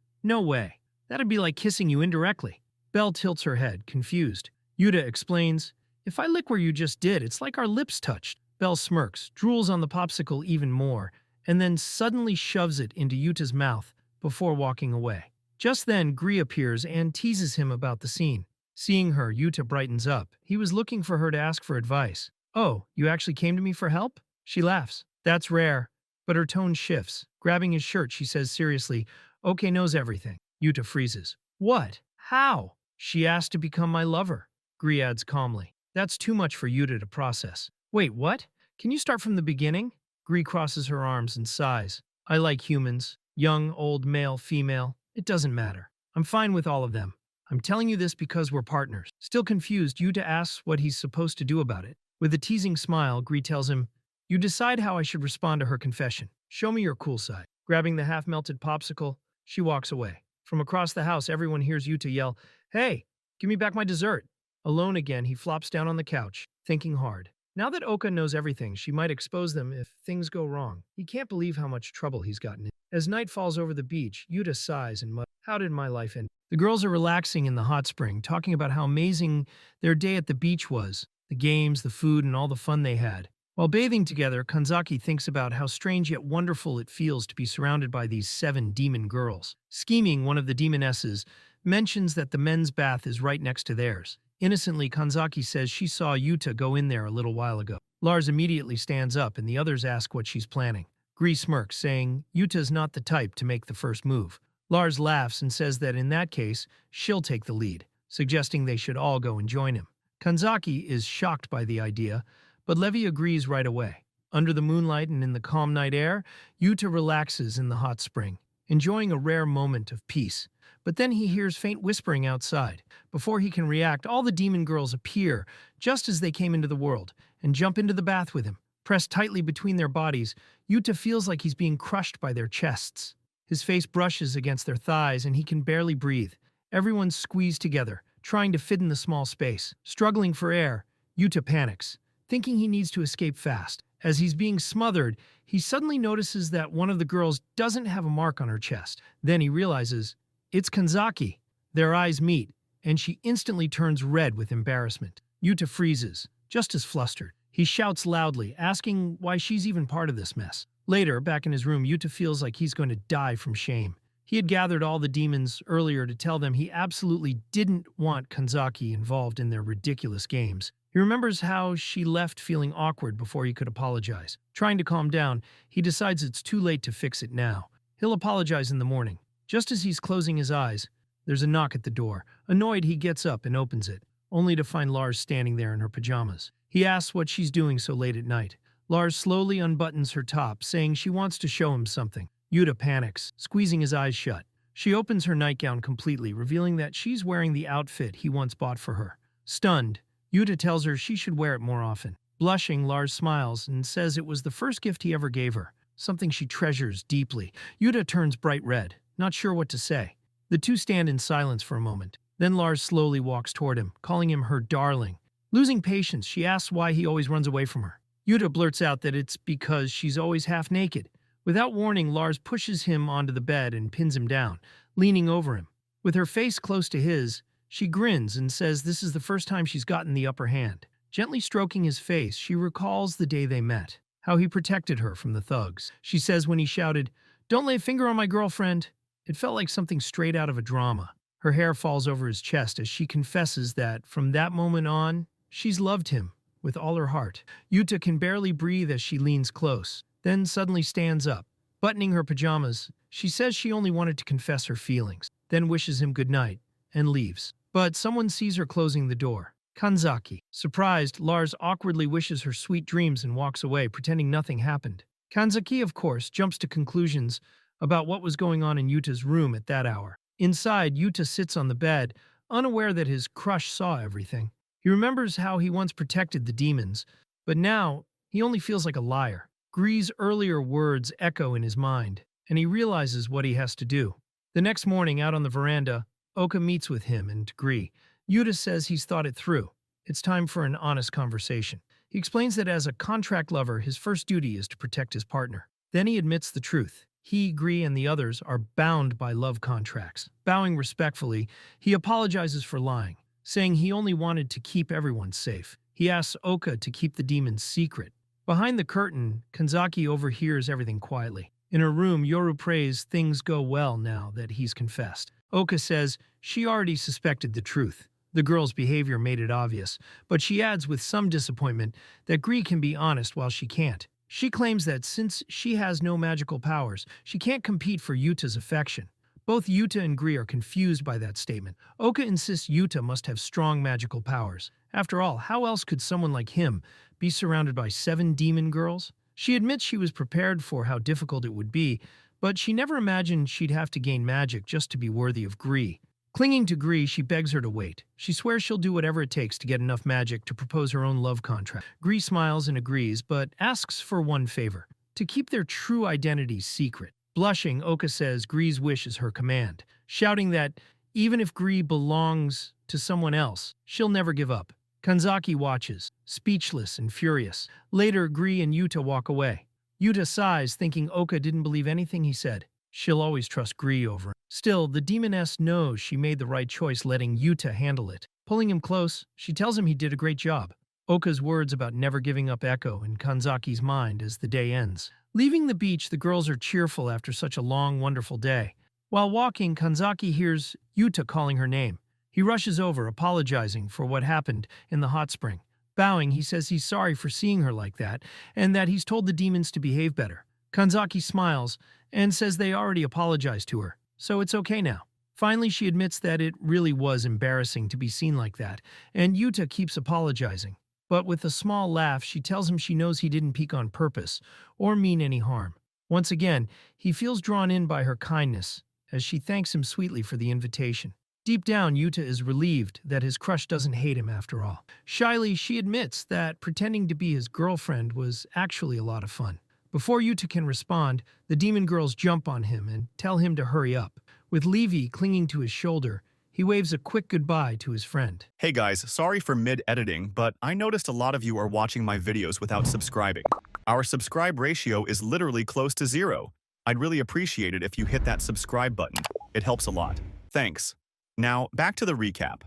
"No way. That'd be like kissing you indirectly." Belle tilts her head, confused. Yuta explains, "If I lick where you just did, it's like our lips touched." Belle smirks, drools on the popsicle even more, and then suddenly shoves it into Yuta's mouth before walking away. Just then, Gree appears and teases him about the scene. Seeing her, Yuta brightens up. He was looking for her to ask for advice. "Oh, you actually came to me for help?" She laughs. "That's rare." But her tone shifts. Grabbing his shirt, she says seriously, "Okay knows everything." Yuta freezes. "What? How?" "She asked to become my lover," Gree adds calmly. That's too much for Yuta to process. "Wait, what? Can you start from the beginning?" Gree crosses her arms and sighs. "I like humans. Young, old, male, female. It doesn't matter. I'm fine with all of them. I'm telling you this because we're partners." Still confused, Yuta asks what he's supposed to do about it. With a teasing smile, Gree tells him, "You decide how I should respond to her confession. Show me your cool side." Grabbing the half-melted popsicle, she walks away. From across the house, everyone hears Yuta yell, "Hey, give me back my dessert." Alone again, he flops down on the couch, thinking hard. Now that Oka knows everything, she might expose them if things go wrong. He can't believe how much trouble he's gotten in. As night falls over the beach, Yuta sighs and mutters, "How did my life end?" The girls are relaxing in the hot spring, talking about how amazing their day at the beach was, the games, the food, and all the fun they had. While bathing together, Kanzaki thinks about how strange yet wonderful it feels to be surrounded by these 7 demon girls. Scheming, one of the demonesses, mentions that the men's bath is right next to theirs. Innocently, Kanzaki says she saw Yuta go in there a little while ago. Lars immediately stands up and the others ask what she's planning. Gree smirks, saying Yuta's not the type to make the first move. Lars laughs and says that in that case, she'll take the lead, suggesting they should all go and join him. Kanzaki is shocked by the idea, but Levi agrees right away. Under the moonlight and in the calm night air, Yuta relaxes in the hot spring, enjoying a rare moment of peace. But then he hears faint whispering outside. Before he can react, all the demon girls appear, just as they came into the world, and jump into the bath with him. Pressed tightly between their bodies, Yuta feels like he's being crushed by their chests. His face brushes against their thighs and he can barely breathe. Everyone's squeezed together, trying to fit in the small space. Struggling for air, Yuta panics, thinking he needs to escape fast. As he's being smothered, he suddenly notices that one of the girls doesn't have a mark on her chest. Then he realizes it's Kanzaki. Their eyes meet, and she instantly turns red with embarrassment. Yuta freezes, just as flustered. He shouts loudly, asking why she's even part of this mess. Later, back in his room, Yuta feels like he's going to die from shame. He had gathered all the demons earlier to tell them he absolutely didn't want Kanzaki involved in their ridiculous games. He remembers how she left feeling awkward before he could apologize. Trying to calm down, he decides it's too late to fix it now. He'll apologize in the morning. Just as he's closing his eyes, there's a knock at the door. Annoyed, he gets up and opens it, only to find Lars standing there in her pajamas. He asks what she's doing so late at night. Lars slowly unbuttons her top, saying she wants to show him something. Yuta panics, squeezing his eyes shut. She opens her nightgown completely, revealing that she's wearing the outfit he once bought for her. Stunned, Yuta tells her she should wear it more often. Blushing, Lars smiles and says it was the first gift he ever gave her, something she treasures deeply. Yuta turns bright red, not sure what to say. The two stand in silence for a moment. Then Lars slowly walks toward him, calling him her darling. Losing patience, she asks why he always runs away from her. Yuta blurts out that it's because she's always half naked. Without warning, Lars pushes him onto the bed and pins him down, leaning over him. With her face close to his, she grins and says this is the first time she's gotten the upper hand. Gently stroking his face, she recalls the day they met, how he protected her from the thugs. She says when he shouted, "Don't lay a finger on my girlfriend," it felt like something straight out of a drama. Her hair falls over his chest as she confesses that, from that moment on, she's loved him with all her heart. Yuta can barely breathe as she leans close, then suddenly stands up. Buttoning her pajamas, she says she only wanted to confess her feelings, then wishes him goodnight and leaves. But someone sees her closing the door. Kanzaki. Surprised, Lars awkwardly wishes her sweet dreams and walks away, pretending nothing happened. Kanzaki, of course, jumps to conclusions about what was going on in Yuta's room at that hour. Inside, Yuta sits on the bed, unaware that his crush saw everything. He remembers how he once protected the demons, but now he only feels like a liar. Gree's earlier words echo in his mind, and he realizes what he has to do. The next morning, out on the veranda, Oka meets with him and Gree. Yuta says he's thought it through. It's time for an honest conversation. He explains that as a contract lover, his first duty is to protect his partner. Then he admits the truth. He, Gree, and the others are bound by love contracts. Bowing respectfully, he apologizes for lying, saying he only wanted to keep everyone safe. He asks Oka to keep the demons secret. Behind the curtain, Kanzaki overhears everything quietly. In her room, Yoru prays things go well now that he's confessed. Oka says she already suspected the truth. The girl's behavior made it obvious, but she adds with some disappointment that Gree can be honest while she can't. She claims that since she has no magical powers, she can't compete for Yuta's affection. Both Yuta and Gree are confused by that statement. Oka insists Yuta must have strong magical powers. After all, how else could someone like him be surrounded by 7 demon girls? She admits she was prepared for how difficult it would be, but she never imagined she'd have to gain magic just to be worthy of Gree. Clinging to Gree, she begs her to wait. She swears she'll do whatever it takes to get enough magic to propose her own love contract. Gree smiles and agrees, but asks for one favor: to keep their true identities secret. Blushing, Oka says Gree's wish is her command, shouting that even if Gree belongs to someone else, she'll never give up. Kanzaki watches, speechless and furious. Later, Gree and Yuta walk away. Yuta sighs, thinking Oka didn't believe anything he said. She'll always trust Gree over him. Still, the demoness knows she made the right choice letting Yuta handle it. Pulling him close, she tells him he did a great job. Oka's words about never giving up echo in Kanzaki's mind as the day ends. Leaving the beach, the girls are cheerful after such a long, wonderful day. While walking, Kanzaki hears Yuta calling her name. He rushes over, apologizing for what happened in the hot spring. Bowing, he says he's sorry for seeing her like that, and that he's told the demons to behave better. Kanzaki smiles and says they already apologized to her, so it's okay now. Finally, she admits that it really was embarrassing to be seen like that, and Yuta keeps apologizing. But with a small laugh, she tells him she knows he didn't peek on purpose or mean any harm. Once again, he feels drawn in by her kindness as she thanks him sweetly for the invitation. Deep down, Yuta is relieved that his crush doesn't hate him after all. Shyly, she admits that pretending to be his girlfriend was actually a lot of fun. Before Yuta can respond, the demon girls jump on him and tell him to hurry up. With Levi clinging to his shoulder, he waves a quick goodbye to his friend. Hey guys, sorry for mid-editing, but I noticed a lot of you are watching my videos without subscribing. Our subscribe ratio is literally close to 0. I'd really appreciate it if you hit that subscribe button. It helps a lot. Thanks. Now, back to the recap.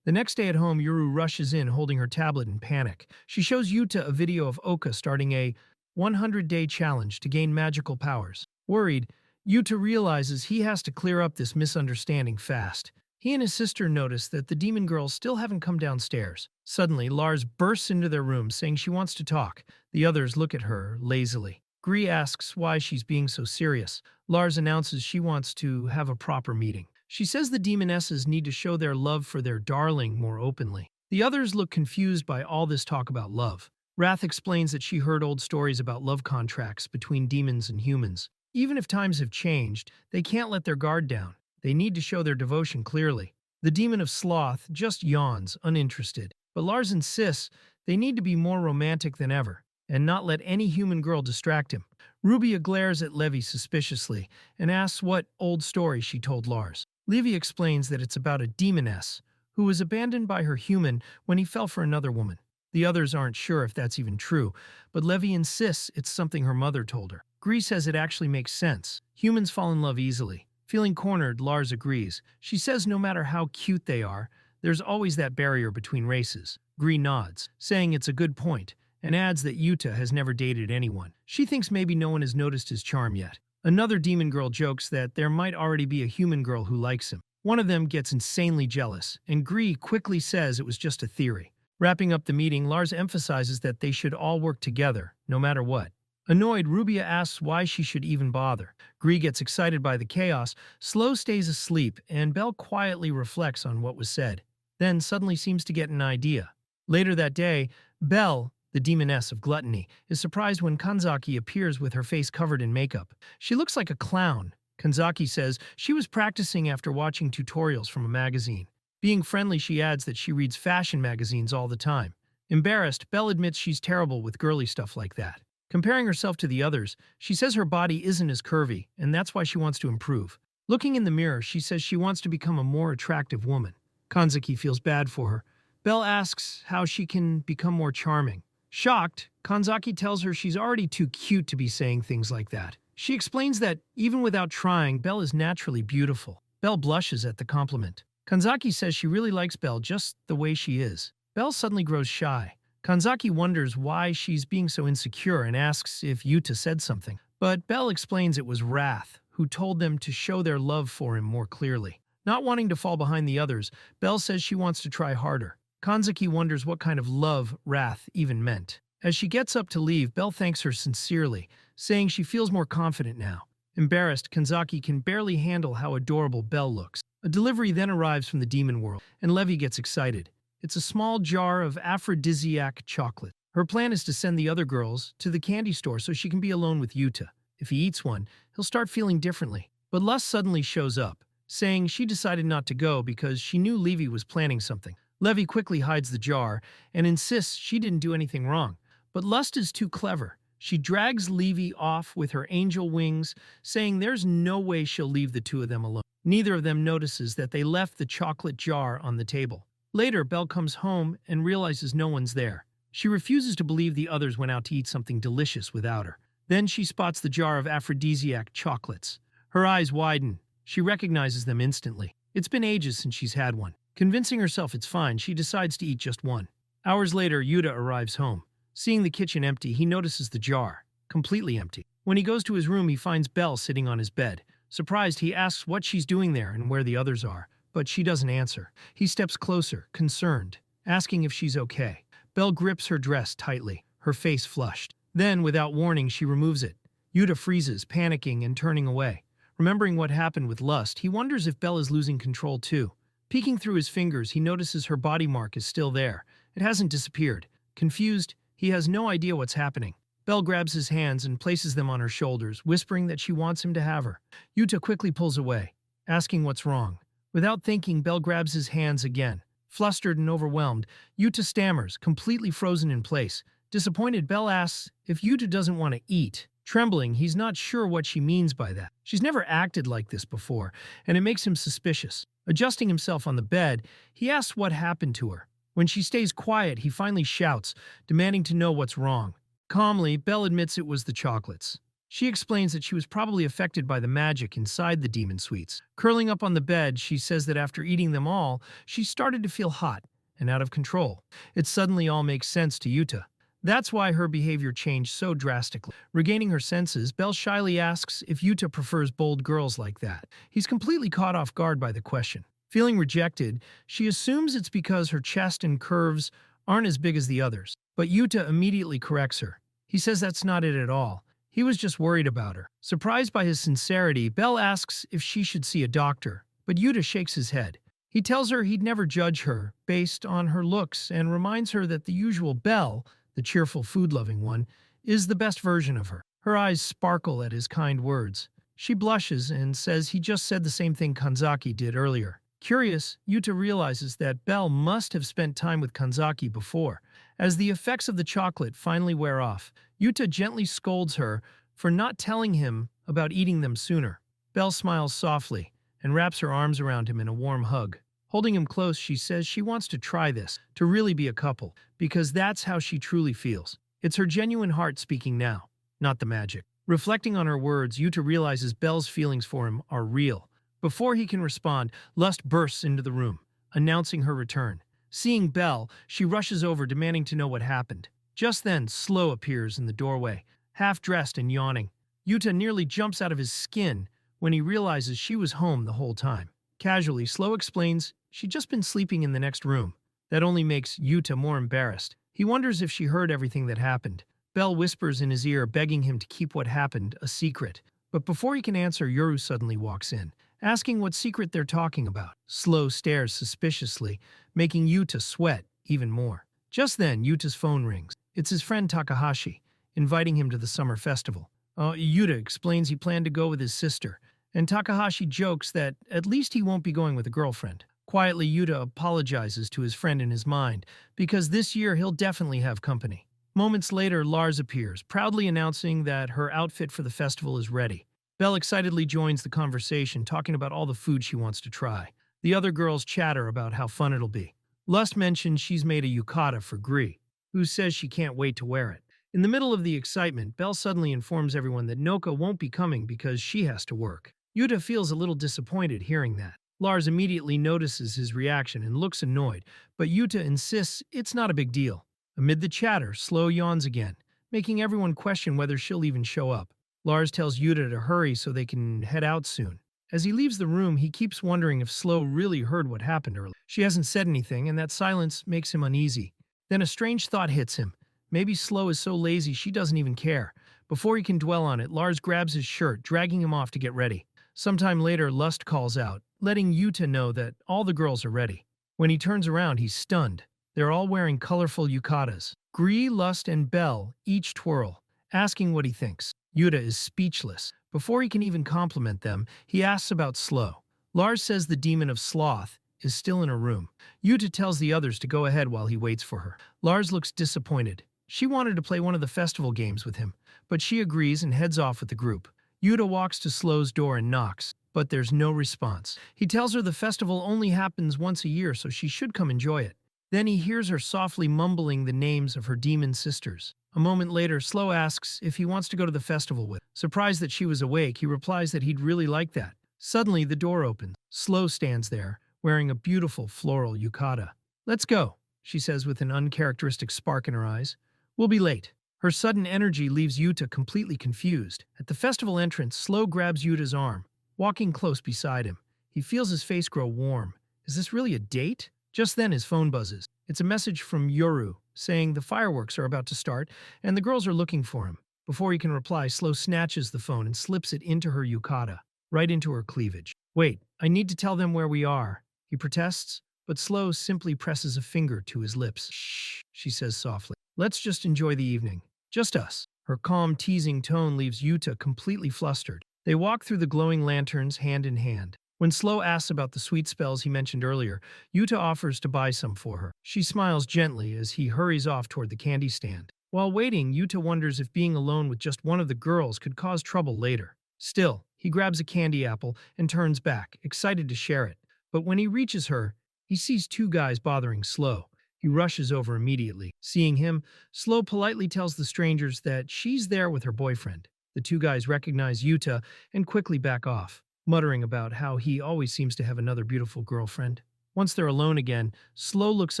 The next day at home, Yuru rushes in holding her tablet in panic. She shows Yuta a video of Oka starting a 100-day challenge to gain magical powers. Worried, Yuta realizes he has to clear up this misunderstanding fast. He and his sister notice that the demon girls still haven't come downstairs. Suddenly, Lars bursts into their room saying she wants to talk. The others look at her lazily. Gree asks why she's being so serious. Lars announces she wants to have a proper meeting. She says the demonesses need to show their love for their darling more openly. The others look confused by all this talk about love. Wrath explains that she heard old stories about love contracts between demons and humans. Even if times have changed, they can't let their guard down. They need to show their devotion clearly. The demon of sloth just yawns, uninterested. But Lars insists they need to be more romantic than ever, and not let any human girl distract him. Rubia glares at Levi suspiciously and asks what old story she told Lars. Levi explains that it's about a demoness who was abandoned by her human when he fell for another woman. The others aren't sure if that's even true, but Levi insists it's something her mother told her. Gree says it actually makes sense. Humans fall in love easily. Feeling cornered, Lars agrees. She says no matter how cute they are, there's always that barrier between races. Gree nods, saying it's a good point, and adds that Yuta has never dated anyone. She thinks maybe no one has noticed his charm yet. Another demon girl jokes that there might already be a human girl who likes him. One of them gets insanely jealous, and Gree quickly says it was just a theory. Wrapping up the meeting, Lars emphasizes that they should all work together, no matter what. Annoyed, Rubia asks why she should even bother. Gree gets excited by the chaos, Slow stays asleep, and Belle quietly reflects on what was said, then suddenly seems to get an idea. Later that day, Belle, the demoness of gluttony, is surprised when Kanzaki appears with her face covered in makeup. She looks like a clown. Kanzaki says she was practicing after watching tutorials from a magazine. Being friendly, she adds that she reads fashion magazines all the time. Embarrassed, Belle admits she's terrible with girly stuff like that. Comparing herself to the others, she says her body isn't as curvy, and that's why she wants to improve. Looking in the mirror, she says she wants to become a more attractive woman. Kanzaki feels bad for her. Belle asks how she can become more charming. Shocked, Kanzaki tells her she's already too cute to be saying things like that. She explains that, even without trying, Belle is naturally beautiful. Belle blushes at the compliment. Kanzaki says she really likes Belle just the way she is. Belle suddenly grows shy. Kanzaki wonders why she's being so insecure and asks if Yuta said something. But Belle explains it was Wrath who told them to show their love for him more clearly. Not wanting to fall behind the others, Belle says she wants to try harder. Kanzaki wonders what kind of love Wrath even meant. As she gets up to leave, Belle thanks her sincerely, saying she feels more confident now. Embarrassed, Kanzaki can barely handle how adorable Belle looks. A delivery then arrives from the demon world, and Levi gets excited. It's a small jar of aphrodisiac chocolate. Her plan is to send the other girls to the candy store so she can be alone with Yuta. If he eats one, he'll start feeling differently. But Lust suddenly shows up, saying she decided not to go because she knew Levi was planning something. Levi quickly hides the jar and insists she didn't do anything wrong. But Lust is too clever. She drags Levi off with her angel wings, saying there's no way she'll leave the two of them alone. Neither of them notices that they left the chocolate jar on the table. Later, Belle comes home and realizes no one's there. She refuses to believe the others went out to eat something delicious without her. Then she spots the jar of aphrodisiac chocolates. Her eyes widen. She recognizes them instantly. It's been ages since she's had one. Convincing herself it's fine, she decides to eat just one. Hours later, Yuta arrives home. Seeing the kitchen empty, he notices the jar, completely empty. When he goes to his room, he finds Belle sitting on his bed. Surprised, he asks what she's doing there and where the others are, but she doesn't answer. He steps closer, concerned, asking if she's okay. Belle grips her dress tightly, her face flushed. Then, without warning, she removes it. Yuta freezes, panicking and turning away. Remembering what happened with Lust, he wonders if Belle is losing control too. Peeking through his fingers, he notices her body mark is still there. It hasn't disappeared. Confused, he has no idea what's happening. Belle grabs his hands and places them on her shoulders, whispering that she wants him to have her. Yuta quickly pulls away, asking what's wrong. Without thinking, Belle grabs his hands again. Flustered and overwhelmed, Yuta stammers, completely frozen in place. Disappointed, Belle asks if Yuta doesn't want to eat. Trembling, he's not sure what she means by that. She's never acted like this before, and it makes him suspicious. Adjusting himself on the bed, he asks what happened to her. When she stays quiet, he finally shouts, demanding to know what's wrong. Calmly, Belle admits it was the chocolates. She explains that she was probably affected by the magic inside the demon sweets. Curling up on the bed, she says that after eating them all, she started to feel hot and out of control. It suddenly all makes sense to Yuta. That's why her behavior changed so drastically. Regaining her senses, Belle shyly asks if Yuta prefers bold girls like that. He's completely caught off guard by the question. Feeling rejected, she assumes it's because her chest and curves aren't as big as the others. But Yuta immediately corrects her. He says that's not it at all. He was just worried about her. Surprised by his sincerity, Belle asks if she should see a doctor, but Yuta shakes his head. He tells her he'd never judge her based on her looks and reminds her that the usual Belle, the cheerful, food-loving one, is the best version of her. Her eyes sparkle at his kind words. She blushes and says he just said the same thing Kanzaki did earlier. Curious, Yuta realizes that Belle must have spent time with Kanzaki before. As the effects of the chocolate finally wear off, Yuta gently scolds her for not telling him about eating them sooner. Belle smiles softly and wraps her arms around him in a warm hug. Holding him close, she says she wants to try this, to really be a couple, because that's how she truly feels. It's her genuine heart speaking now, not the magic. Reflecting on her words, Yuta realizes Belle's feelings for him are real. Before he can respond, Lust bursts into the room, announcing her return. Seeing Belle, she rushes over, demanding to know what happened. Just then, Slow appears in the doorway, half-dressed and yawning. Yuta nearly jumps out of his skin when he realizes she was home the whole time. Casually, Slow explains she'd just been sleeping in the next room. That only makes Yuta more embarrassed. He wonders if she heard everything that happened. Belle whispers in his ear, begging him to keep what happened a secret. But before he can answer, Yoru suddenly walks in, asking what secret they're talking about. Slow stares suspiciously, making Yuta sweat even more. Just then, Yuta's phone rings. It's his friend Takahashi, inviting him to the summer festival. Yuta explains he planned to go with his sister, and Takahashi jokes that at least he won't be going with a girlfriend. Quietly, Yuta apologizes to his friend in his mind, because this year he'll definitely have company. Moments later, Lars appears, proudly announcing that her outfit for the festival is ready. Belle excitedly joins the conversation, talking about all the food she wants to try. The other girls chatter about how fun it'll be. Lust mentions she's made a yukata for Gree, who says she can't wait to wear it. In the middle of the excitement, Belle suddenly informs everyone that Noka won't be coming because she has to work. Yuta feels a little disappointed hearing that. Lars immediately notices his reaction and looks annoyed, but Yuta insists it's not a big deal. Amid the chatter, Slow yawns again, making everyone question whether she'll even show up. Lars tells Yuta to hurry so they can head out soon. As he leaves the room, he keeps wondering if Slow really heard what happened earlier. She hasn't said anything, and that silence makes him uneasy. Then a strange thought hits him. Maybe Slow is so lazy she doesn't even care. Before he can dwell on it, Lars grabs his shirt, dragging him off to get ready. Sometime later, Lust calls out, letting Yuta know that all the girls are ready. When he turns around, he's stunned. They're all wearing colorful yukatas. Gree, Lust, and Belle each twirl, asking what he thinks. Yuta is speechless. Before he can even compliment them, he asks about Slow. Lars says the demon of sloth is still in her room. Yuta tells the others to go ahead while he waits for her. Lars looks disappointed. She wanted to play one of the festival games with him, but she agrees and heads off with the group. Yuta walks to Slow's door and knocks, but there's no response. He tells her the festival only happens once a year, so she should come enjoy it. Then he hears her softly mumbling the names of her demon sisters. A moment later, Slow asks if he wants to go to the festival with her. Surprised that she was awake, he replies that he'd really like that. Suddenly, the door opens. Slow stands there, wearing a beautiful floral yukata. "Let's go," she says with an uncharacteristic spark in her eyes. "We'll be late." Her sudden energy leaves Yuta completely confused. At the festival entrance, Slow grabs Yuta's arm, walking close beside him. He feels his face grow warm. Is this really a date? Just then his phone buzzes. It's a message from Yoru, saying the fireworks are about to start and the girls are looking for him. Before he can reply, Slow snatches the phone and slips it into her yukata, right into her cleavage. "Wait, I need to tell them where we are," he protests, but Slow simply presses a finger to his lips. "Shh," she says softly. "Let's just enjoy the evening. Just us." Her calm, teasing tone leaves Yuta completely flustered. They walk through the glowing lanterns hand in hand. When Slow asks about the sweet spells he mentioned earlier, Yuta offers to buy some for her. She smiles gently as he hurries off toward the candy stand. While waiting, Yuta wonders if being alone with just one of the girls could cause trouble later. Still, he grabs a candy apple and turns back, excited to share it. But when he reaches her, he sees two guys bothering Slow. He rushes over immediately. Seeing him, Slow politely tells the strangers that she's there with her boyfriend. The two guys recognize Yuta and quickly back off, muttering about how he always seems to have another beautiful girlfriend. Once they're alone again, Slow looks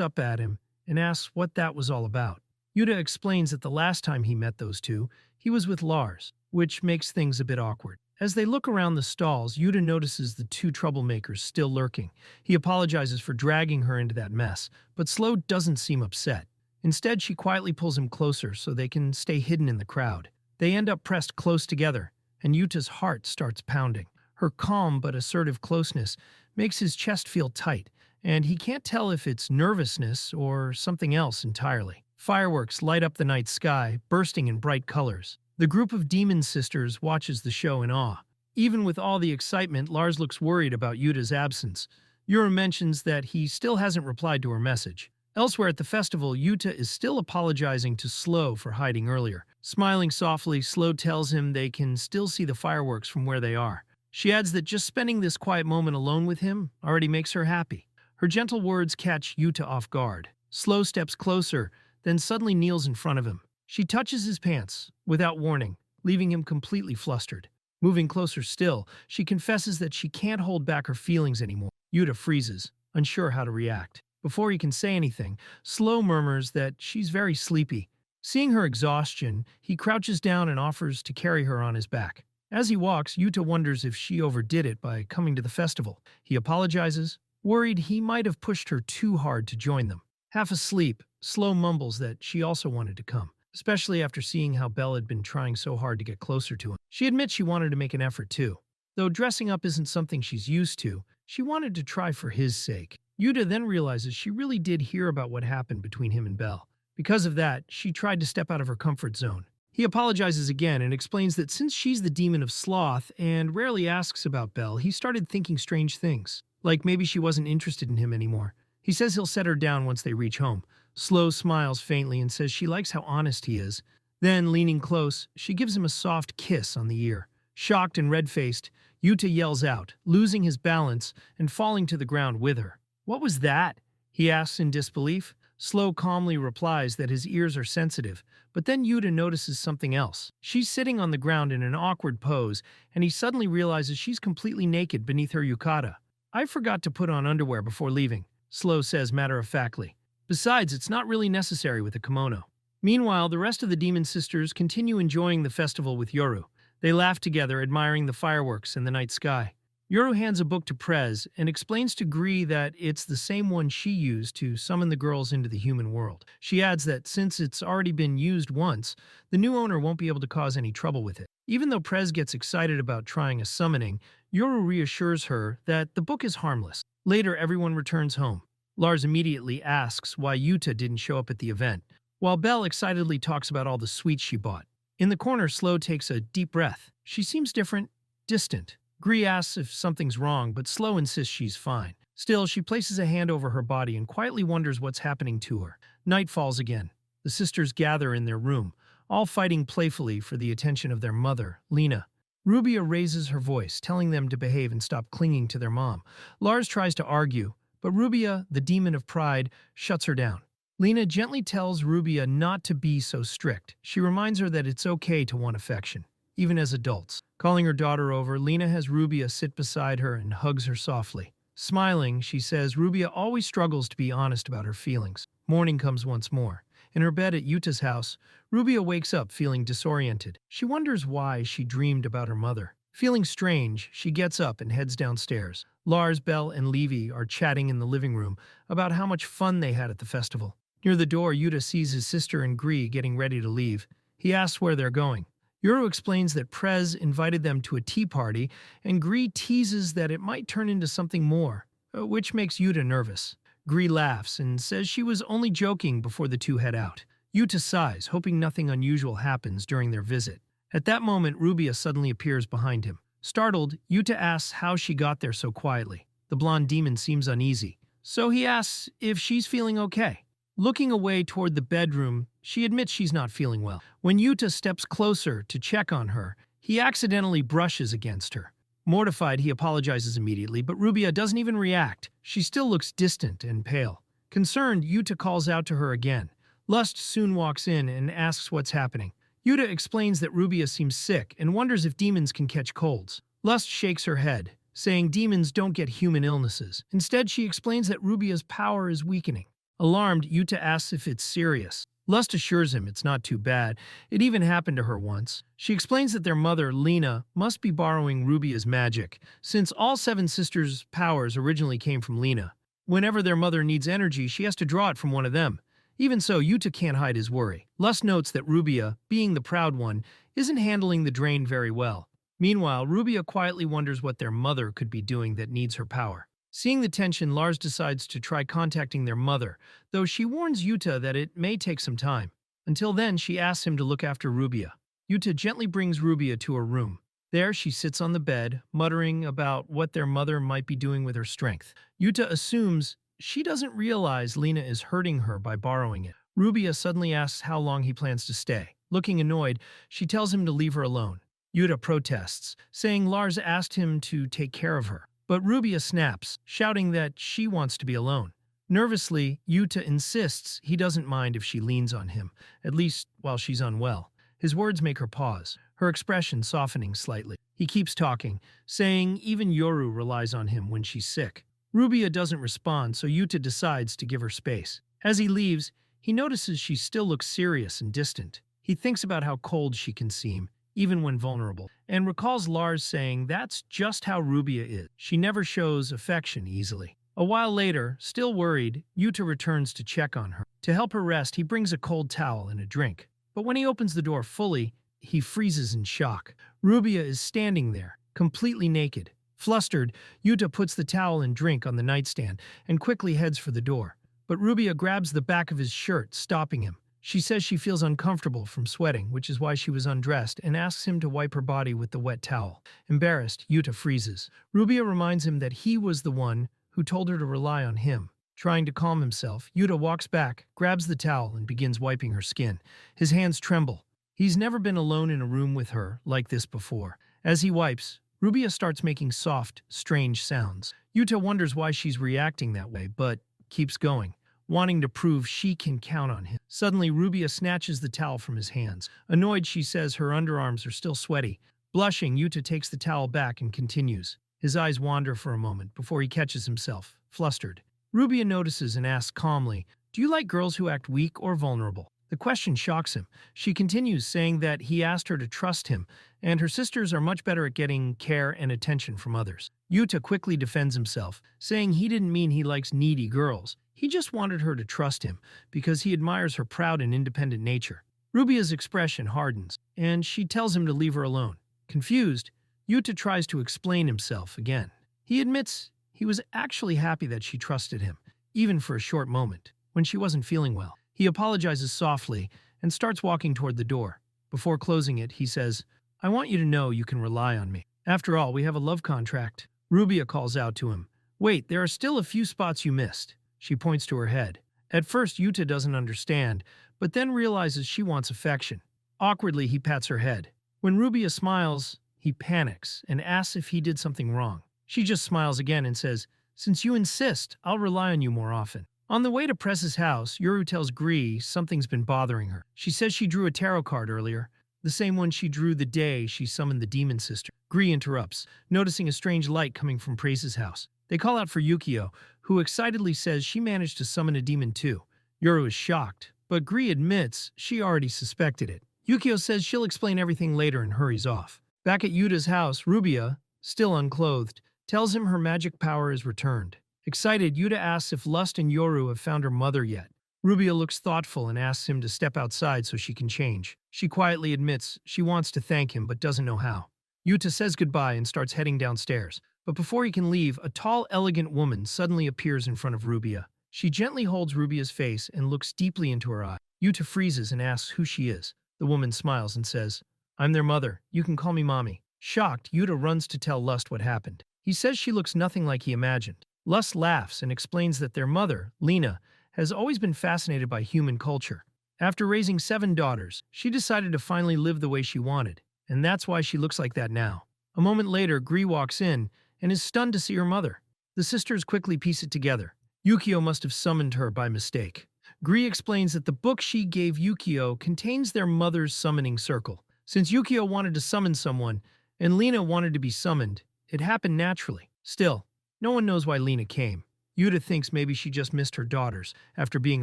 up at him and asks what that was all about. Yuta explains that the last time he met those two, he was with Lars, which makes things a bit awkward. As they look around the stalls, Yuta notices the two troublemakers still lurking. He apologizes for dragging her into that mess, but Slow doesn't seem upset. Instead, she quietly pulls him closer so they can stay hidden in the crowd. They end up pressed close together, and Yuta's heart starts pounding. Her calm but assertive closeness makes his chest feel tight, and he can't tell if it's nervousness or something else entirely. Fireworks light up the night sky, bursting in bright colors. The group of demon sisters watches the show in awe. Even with all the excitement, Lars looks worried about Yuta's absence. Yura mentions that he still hasn't replied to her message. Elsewhere at the festival, Yuta is still apologizing to Slow for hiding earlier. Smiling softly, Slow tells him they can still see the fireworks from where they are. She adds that just spending this quiet moment alone with him already makes her happy. Her gentle words catch Yuta off guard. Slow steps closer, then suddenly kneels in front of him. She touches his pants, without warning, leaving him completely flustered. Moving closer still, she confesses that she can't hold back her feelings anymore. Yuta freezes, unsure how to react. Before he can say anything, Slow murmurs that she's very sleepy. Seeing her exhaustion, he crouches down and offers to carry her on his back. As he walks, Yuta wonders if she overdid it by coming to the festival. He apologizes, worried he might have pushed her too hard to join them. Half asleep, Slow mumbles that she also wanted to come, especially after seeing how Belle had been trying so hard to get closer to him. She admits she wanted to make an effort too. Though dressing up isn't something she's used to, she wanted to try for his sake. Yuta then realizes she really did hear about what happened between him and Belle. Because of that, she tried to step out of her comfort zone. He apologizes again and explains that since she's the demon of sloth and rarely asks about Belle, he started thinking strange things, like maybe she wasn't interested in him anymore. He says he'll set her down once they reach home. Slow smiles faintly and says she likes how honest he is. Then, leaning close, she gives him a soft kiss on the ear. Shocked and red-faced, Yuta yells out, losing his balance and falling to the ground with her. "What was that?" he asks in disbelief. Slow calmly replies that his ears are sensitive, but then Yuta notices something else. She's sitting on the ground in an awkward pose, and he suddenly realizes she's completely naked beneath her yukata. "I forgot to put on underwear before leaving," Slow says matter-of-factly. Besides, it's not really necessary with a kimono. Meanwhile, the rest of the demon sisters continue enjoying the festival with Yoru. They laugh together, admiring the fireworks and the night sky. Yoru hands a book to Prez and explains to Gree that it's the same one she used to summon the girls into the human world. She adds that since it's already been used once, the new owner won't be able to cause any trouble with it. Even though Prez gets excited about trying a summoning, Yoru reassures her that the book is harmless. Later, everyone returns home. Lars immediately asks why Yuta didn't show up at the event, while Belle excitedly talks about all the sweets she bought. In the corner, Slow takes a deep breath. She seems different, distant. Gree asks if something's wrong, but Slow insists she's fine. Still, she places a hand over her body and quietly wonders what's happening to her. Night falls again. The sisters gather in their room, all fighting playfully for the attention of their mother, Lena. Rubia raises her voice, telling them to behave and stop clinging to their mom. Lars tries to argue, but Rubia, the demon of pride, shuts her down. Lena gently tells Rubia not to be so strict. She reminds her that it's okay to want affection, even as adults. Calling her daughter over, Lena has Rubia sit beside her and hugs her softly. Smiling, she says Rubia always struggles to be honest about her feelings. Morning comes once more. In her bed at Yuta's house, Rubia wakes up feeling disoriented. She wonders why she dreamed about her mother. Feeling strange, she gets up and heads downstairs. Lars, Belle, and Levi are chatting in the living room about how much fun they had at the festival. Near the door, Yuta sees his sister and Gree getting ready to leave. He asks where they're going. Yoru explains that Prez invited them to a tea party, and Gree teases that it might turn into something more, which makes Yuta nervous. Gree laughs and says she was only joking before the two head out. Yuta sighs, hoping nothing unusual happens during their visit. At that moment, Rubia suddenly appears behind him. Startled, Yuta asks how she got there so quietly. The blonde demon seems uneasy, so he asks if she's feeling okay. Looking away toward the bedroom, she admits she's not feeling well. When Yuta steps closer to check on her, he accidentally brushes against her. Mortified, he apologizes immediately, but Rubia doesn't even react. She still looks distant and pale. Concerned, Yuta calls out to her again. Lust soon walks in and asks what's happening. Yuta explains that Rubia seems sick and wonders if demons can catch colds. Lust shakes her head, saying demons don't get human illnesses. Instead, she explains that Rubia's power is weakening. Alarmed, Yuta asks if it's serious. Lust assures him it's not too bad. It even happened to her once. She explains that their mother, Lena, must be borrowing Rubia's magic, since all seven sisters' powers originally came from Lena. Whenever their mother needs energy, she has to draw it from one of them. Even so, Yuta can't hide his worry. Lust notes that Rubia, being the proud one, isn't handling the drain very well. Meanwhile, Rubia quietly wonders what their mother could be doing that needs her power. Seeing the tension, Lars decides to try contacting their mother, though she warns Yuta that it may take some time. Until then, she asks him to look after Rubia. Yuta gently brings Rubia to her room. There, she sits on the bed, muttering about what their mother might be doing with her strength. Yuta assumes she doesn't realize Lena is hurting her by borrowing it. Rubia suddenly asks how long he plans to stay. Looking annoyed, she tells him to leave her alone. Yuta protests, saying Lars asked him to take care of her. But Rubia snaps, shouting that she wants to be alone. Nervously, Yuta insists he doesn't mind if she leans on him, at least while she's unwell. His words make her pause, her expression softening slightly. He keeps talking, saying even Yoru relies on him when she's sick. Rubia doesn't respond, so Yuta decides to give her space. As he leaves, he notices she still looks serious and distant. He thinks about how cold she can seem, even when vulnerable, and recalls Lars saying that's just how Rubia is. She never shows affection easily. A while later, still worried, Yuta returns to check on her. To help her rest, he brings a cold towel and a drink. But when he opens the door fully, he freezes in shock. Rubia is standing there, completely naked. Flustered, Yuta puts the towel and drink on the nightstand and quickly heads for the door. But Rubia grabs the back of his shirt, stopping him. She says she feels uncomfortable from sweating, which is why she was undressed, and asks him to wipe her body with the wet towel. Embarrassed, Yuta freezes. Rubia reminds him that he was the one who told her to rely on him. Trying to calm himself, Yuta walks back, grabs the towel, and begins wiping her skin. His hands tremble. He's never been alone in a room with her like this before. As he wipes, Rubia starts making soft, strange sounds. Yuta wonders why she's reacting that way, but keeps going, wanting to prove she can count on him. Suddenly, Rubia snatches the towel from his hands. Annoyed, she says her underarms are still sweaty. Blushing, Yuta takes the towel back and continues. His eyes wander for a moment before he catches himself, flustered. Rubia notices and asks calmly, "Do you like girls who act weak or vulnerable?" The question shocks him. She continues, saying that he asked her to trust him, and her sisters are much better at getting care and attention from others. Yuta quickly defends himself, saying he didn't mean he likes needy girls. He just wanted her to trust him, because he admires her proud and independent nature. Rubia's expression hardens, and she tells him to leave her alone. Confused, Yuta tries to explain himself again. He admits he was actually happy that she trusted him, even for a short moment, when she wasn't feeling well. He apologizes softly and starts walking toward the door. Before closing it, he says, "I want you to know you can rely on me. After all, we have a love contract." Rubia calls out to him, "Wait, there are still a few spots you missed." She points to her head. At first, Yuta doesn't understand, but then realizes she wants affection. Awkwardly, he pats her head. When Rubia smiles, he panics and asks if he did something wrong. She just smiles again and says, "Since you insist, I'll rely on you more often." On the way to Press's house, Yoru tells Gree something's been bothering her. She says she drew a tarot card earlier, the same one she drew the day she summoned the demon sister. Gree interrupts, noticing a strange light coming from Press's house. They call out for Yukio, who excitedly says she managed to summon a demon too. Yoru is shocked, but Gree admits she already suspected it. Yukio says she'll explain everything later and hurries off. Back at Yuta's house, Rubia, still unclothed, tells him her magic power is returned. Excited, Yuta asks if Lust and Yoru have found her mother yet. Rubia looks thoughtful and asks him to step outside so she can change. She quietly admits she wants to thank him but doesn't know how. Yuta says goodbye and starts heading downstairs. But before he can leave, a tall, elegant woman suddenly appears in front of Rubia. She gently holds Rubia's face and looks deeply into her eye. Yuta freezes and asks who she is. The woman smiles and says, "I'm their mother. You can call me Mommy." Shocked, Yuta runs to tell Lust what happened. He says she looks nothing like he imagined. Lust laughs and explains that their mother, Lena, has always been fascinated by human culture. After raising 7 daughters, she decided to finally live the way she wanted, and that's why she looks like that now. A moment later, Gree walks in and is stunned to see her mother. The sisters quickly piece it together. Yukio must have summoned her by mistake. Gree explains that the book she gave Yukio contains their mother's summoning circle. Since Yukio wanted to summon someone, and Lena wanted to be summoned, it happened naturally. Still, no one knows why Lena came. Yuta thinks maybe she just missed her daughters after being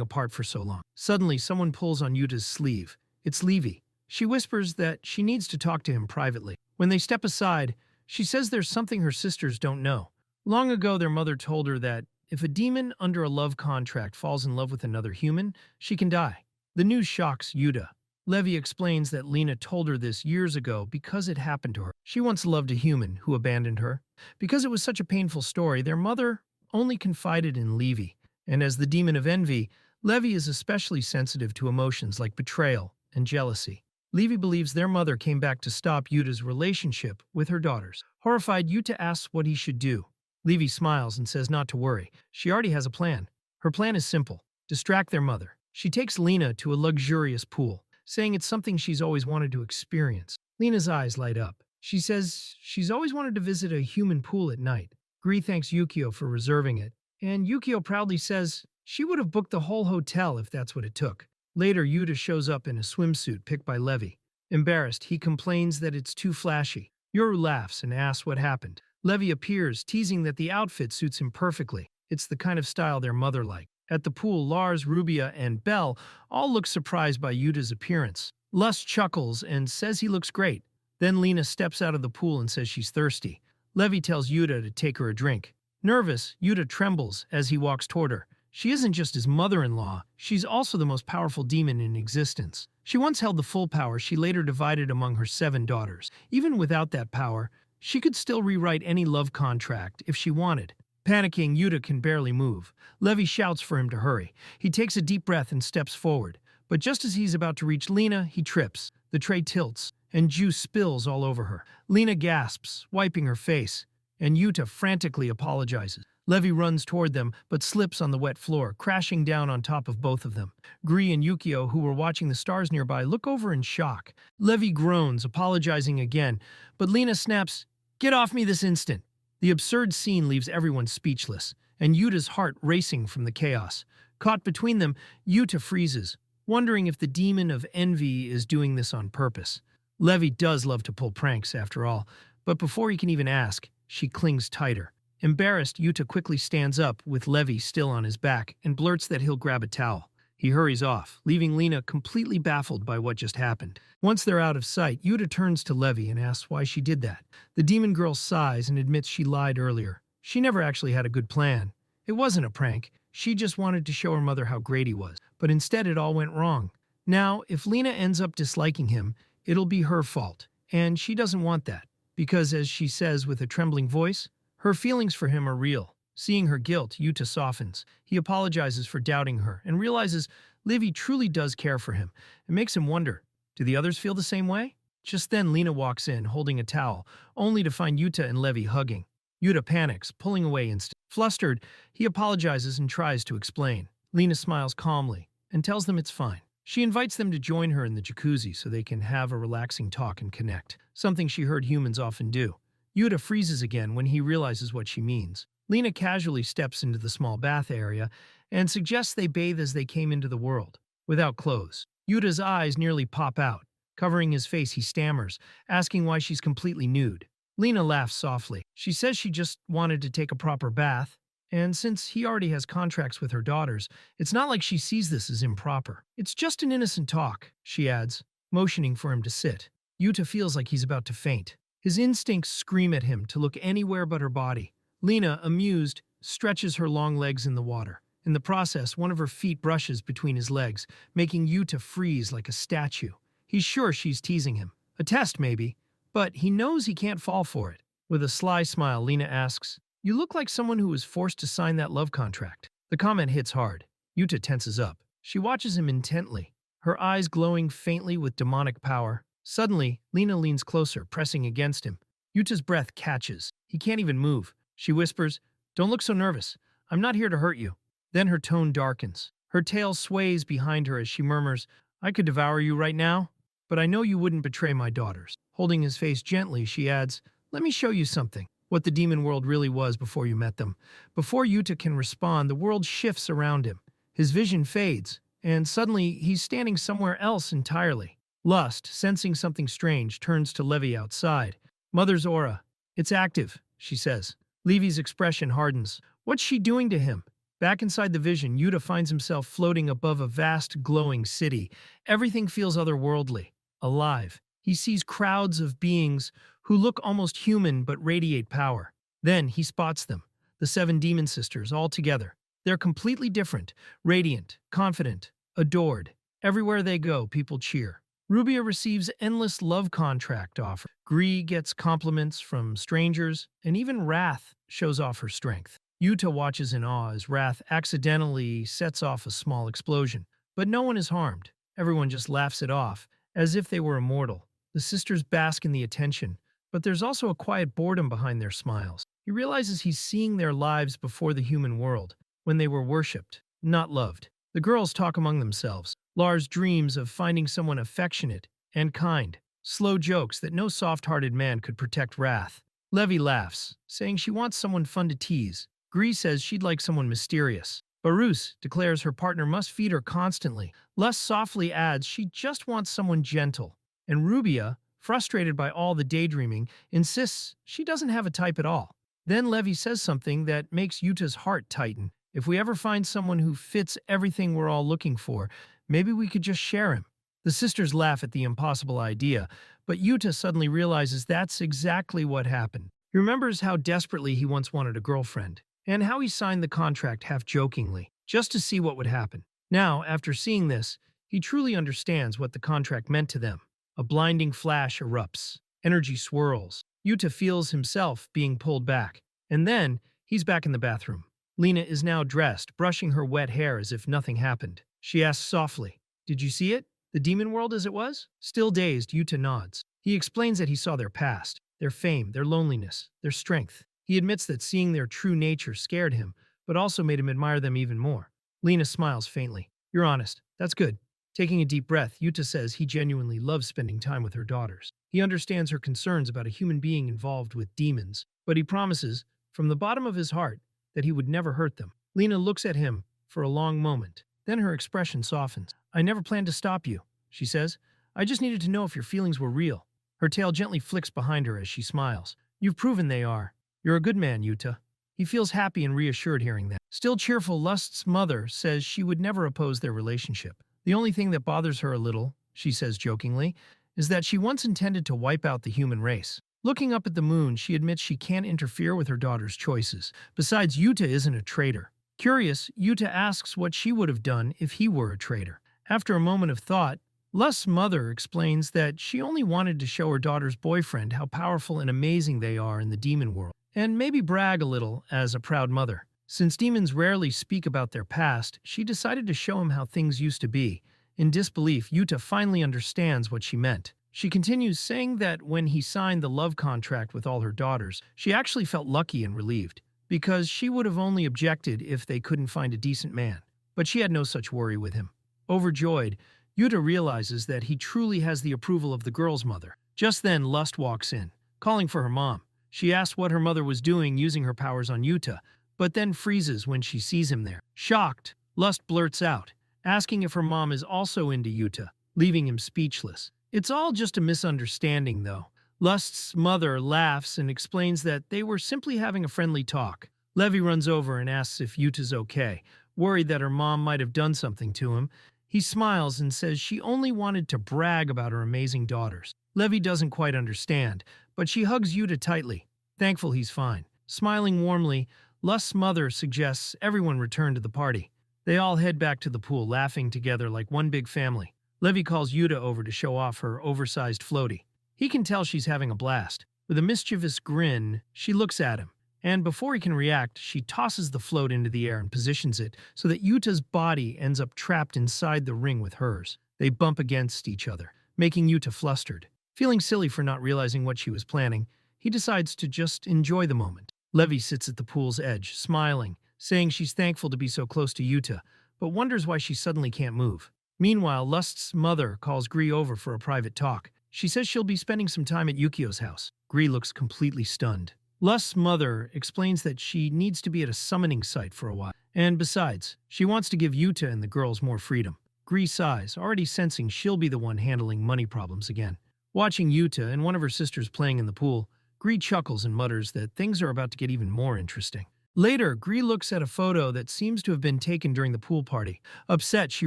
apart for so long. Suddenly, someone pulls on Yuta's sleeve. It's Levi. She whispers that she needs to talk to him privately. When they step aside, she says there's something her sisters don't know. Long ago, their mother told her that if a demon under a love contract falls in love with another human, she can die. The news shocks Yuta. Levi explains that Lena told her this years ago because it happened to her. She once loved a human who abandoned her. Because it was such a painful story, their mother only confided in Levi. And as the demon of envy, Levi is especially sensitive to emotions like betrayal and jealousy. Levi believes their mother came back to stop Yuta's relationship with her daughters. Horrified, Yuta asks what he should do. Levi smiles and says not to worry. She already has a plan. Her plan is simple: distract their mother. She takes Lena to a luxurious pool, saying it's something she's always wanted to experience. Lena's eyes light up. She says she's always wanted to visit a human pool at night. Gree thanks Yukio for reserving it, and Yukio proudly says she would have booked the whole hotel if that's what it took. Later, Yuta shows up in a swimsuit picked by Levi. Embarrassed, he complains that it's too flashy. Yoru laughs and asks what happened. Levi appears, teasing that the outfit suits him perfectly. It's the kind of style their mother liked. At the pool, Lars, Rubia, and Belle all look surprised by Yuta's appearance. Lust chuckles and says he looks great. Then Lena steps out of the pool and says she's thirsty. Levi tells Yuta to take her a drink. Nervous, Yuta trembles as he walks toward her. She isn't just his mother-in-law, she's also the most powerful demon in existence. She once held the full power she later divided among her 7 daughters. Even without that power, she could still rewrite any love contract if she wanted. Panicking, Yuta can barely move. Levi shouts for him to hurry. He takes a deep breath and steps forward. But just as he's about to reach Lena, he trips. The tray tilts, and juice spills all over her. Lena gasps, wiping her face, and Yuta frantically apologizes. Levi runs toward them, but slips on the wet floor, crashing down on top of both of them. Gree and Yukio, who were watching the stars nearby, look over in shock. Levi groans, apologizing again, but Lena snaps, "Get off me this instant!" The absurd scene leaves everyone speechless, and Yuta's heart racing from the chaos. Caught between them, Yuta freezes, wondering if the demon of envy is doing this on purpose. Levi does love to pull pranks, after all, but before he can even ask, she clings tighter. Embarrassed, Yuta quickly stands up with Levi still on his back and blurts that he'll grab a towel. He hurries off, leaving Lena completely baffled by what just happened. Once they're out of sight, Yuta turns to Levi and asks why she did that. The demon girl sighs and admits she lied earlier. She never actually had a good plan. It wasn't a prank. She just wanted to show her mother how great he was. But instead it all went wrong. Now, if Lena ends up disliking him, it'll be her fault. And she doesn't want that. Because, as she says with a trembling voice, her feelings for him are real. Seeing her guilt, Yuta softens. He apologizes for doubting her and realizes Livy truly does care for him. It makes him wonder, do the others feel the same way? Just then, Lena walks in, holding a towel, only to find Yuta and Levi hugging. Yuta panics, pulling away instantly. Flustered, he apologizes and tries to explain. Lena smiles calmly and tells them it's fine. She invites them to join her in the jacuzzi so they can have a relaxing talk and connect, something she heard humans often do. Yuta freezes again when he realizes what she means. Lena casually steps into the small bath area and suggests they bathe as they came into the world, without clothes. Yuta's eyes nearly pop out. Covering his face, he stammers, asking why she's completely nude. Lena laughs softly. She says she just wanted to take a proper bath, and since he already has contracts with her daughters, it's not like she sees this as improper. It's just an innocent talk, she adds, motioning for him to sit. Yuta feels like he's about to faint. His instincts scream at him to look anywhere but her body. Lena, amused, stretches her long legs in the water. In the process, one of her feet brushes between his legs, making Yuta freeze like a statue. He's sure she's teasing him. A test, maybe, but he knows he can't fall for it. With a sly smile, Lena asks, "You look like someone who was forced to sign that love contract." The comment hits hard. Yuta tenses up. She watches him intently, her eyes glowing faintly with demonic power. Suddenly, Lena leans closer, pressing against him. Yuta's breath catches. He can't even move. She whispers, "Don't look so nervous. I'm not here to hurt you." Then her tone darkens. Her tail sways behind her as she murmurs, "I could devour you right now, but I know you wouldn't betray my daughters." Holding his face gently, she adds, "Let me show you something. What the demon world really was before you met them." Before Yuta can respond, the world shifts around him. His vision fades, and suddenly he's standing somewhere else entirely. Lust, sensing something strange, turns to Levi outside. "Mother's aura. It's active," she says. Levi's expression hardens. What's she doing to him? Back inside the vision, Yuta finds himself floating above a vast, glowing city. Everything feels otherworldly, alive. He sees crowds of beings who look almost human but radiate power. Then he spots them, the 7 demon sisters, all together. They're completely different, radiant, confident, adored. Everywhere they go, people cheer. Rubia receives endless love contract offers. Gree gets compliments from strangers, and even Wrath shows off her strength. Yuta watches in awe as Wrath accidentally sets off a small explosion. But no one is harmed. Everyone just laughs it off, as if they were immortal. The sisters bask in the attention, but there's also a quiet boredom behind their smiles. He realizes he's seeing their lives before the human world, when they were worshipped, not loved. The girls talk among themselves. Lars dreams of finding someone affectionate and kind. Slow jokes that no soft-hearted man could protect Wrath. Levi laughs, saying she wants someone fun to tease. Gree says she'd like someone mysterious. Barus declares her partner must feed her constantly. Lust softly adds she just wants someone gentle. And Rubia, frustrated by all the daydreaming, insists she doesn't have a type at all. Then Levi says something that makes Yuta's heart tighten. If we ever find someone who fits everything we're all looking for, maybe we could just share him. The sisters laugh at the impossible idea, but Yuta suddenly realizes that's exactly what happened. He remembers how desperately he once wanted a girlfriend, and how he signed the contract half-jokingly, just to see what would happen. Now, after seeing this, he truly understands what the contract meant to them. A blinding flash erupts. Energy swirls. Yuta feels himself being pulled back. And then, he's back in the bathroom. Lena is now dressed, brushing her wet hair as if nothing happened. She asks softly, "Did you see it? The demon world as it was?" Still dazed, Yuta nods. He explains that he saw their past, their fame, their loneliness, their strength. He admits that seeing their true nature scared him, but also made him admire them even more. Lena smiles faintly. "You're honest. That's good." Taking a deep breath, Yuta says he genuinely loves spending time with her daughters. He understands her concerns about a human being involved with demons, but he promises, from the bottom of his heart, that he would never hurt them. Lena looks at him for a long moment. Then her expression softens. "I never planned to stop you," she says. "I just needed to know if your feelings were real." Her tail gently flicks behind her as she smiles. "You've proven they are. You're a good man, Yuta." He feels happy and reassured hearing that. Still cheerful, Lust's mother says she would never oppose their relationship. The only thing that bothers her a little, she says jokingly, is that she once intended to wipe out the human race. Looking up at the moon, she admits she can't interfere with her daughter's choices. Besides, Yuta isn't a traitor. Curious, Yuta asks what she would have done if he were a traitor. After a moment of thought, Lust's mother explains that she only wanted to show her daughter's boyfriend how powerful and amazing they are in the demon world, and maybe brag a little as a proud mother. Since demons rarely speak about their past, she decided to show him how things used to be. In disbelief, Yuta finally understands what she meant. She continues, saying that when he signed the love contract with all her daughters, she actually felt lucky and relieved, because she would have only objected if they couldn't find a decent man. But she had no such worry with him. Overjoyed, Yuta realizes that he truly has the approval of the girl's mother. Just then, Lust walks in, calling for her mom. She asks what her mother was doing using her powers on Yuta, but then freezes when she sees him there. Shocked, Lust blurts out, asking if her mom is also into Yuta, leaving him speechless. It's all just a misunderstanding, though. Lust's mother laughs and explains that they were simply having a friendly talk. Levi runs over and asks if Yuta's okay, worried that her mom might have done something to him. He smiles and says she only wanted to brag about her amazing daughters. Levi doesn't quite understand, but she hugs Yuta tightly, thankful he's fine. Smiling warmly, Lust's mother suggests everyone return to the party. They all head back to the pool, laughing together like one big family. Levi calls Yuta over to show off her oversized floaty. He can tell she's having a blast. With a mischievous grin, she looks at him, and before he can react, she tosses the float into the air and positions it so that Yuta's body ends up trapped inside the ring with hers. They bump against each other, making Yuta flustered. Feeling silly for not realizing what she was planning, he decides to just enjoy the moment. Levi sits at the pool's edge, smiling, saying she's thankful to be so close to Yuta, but wonders why she suddenly can't move. Meanwhile, Lust's mother calls Gree over for a private talk. She says she'll be spending some time at Yukio's house. Gree looks completely stunned. Lust's mother explains that she needs to be at a summoning site for a while, and besides, she wants to give Yuta and the girls more freedom. Gree sighs, already sensing she'll be the one handling money problems again. Watching Yuta and one of her sisters playing in the pool, Gree chuckles and mutters that things are about to get even more interesting. Later, Gree looks at a photo that seems to have been taken during the pool party. Upset, she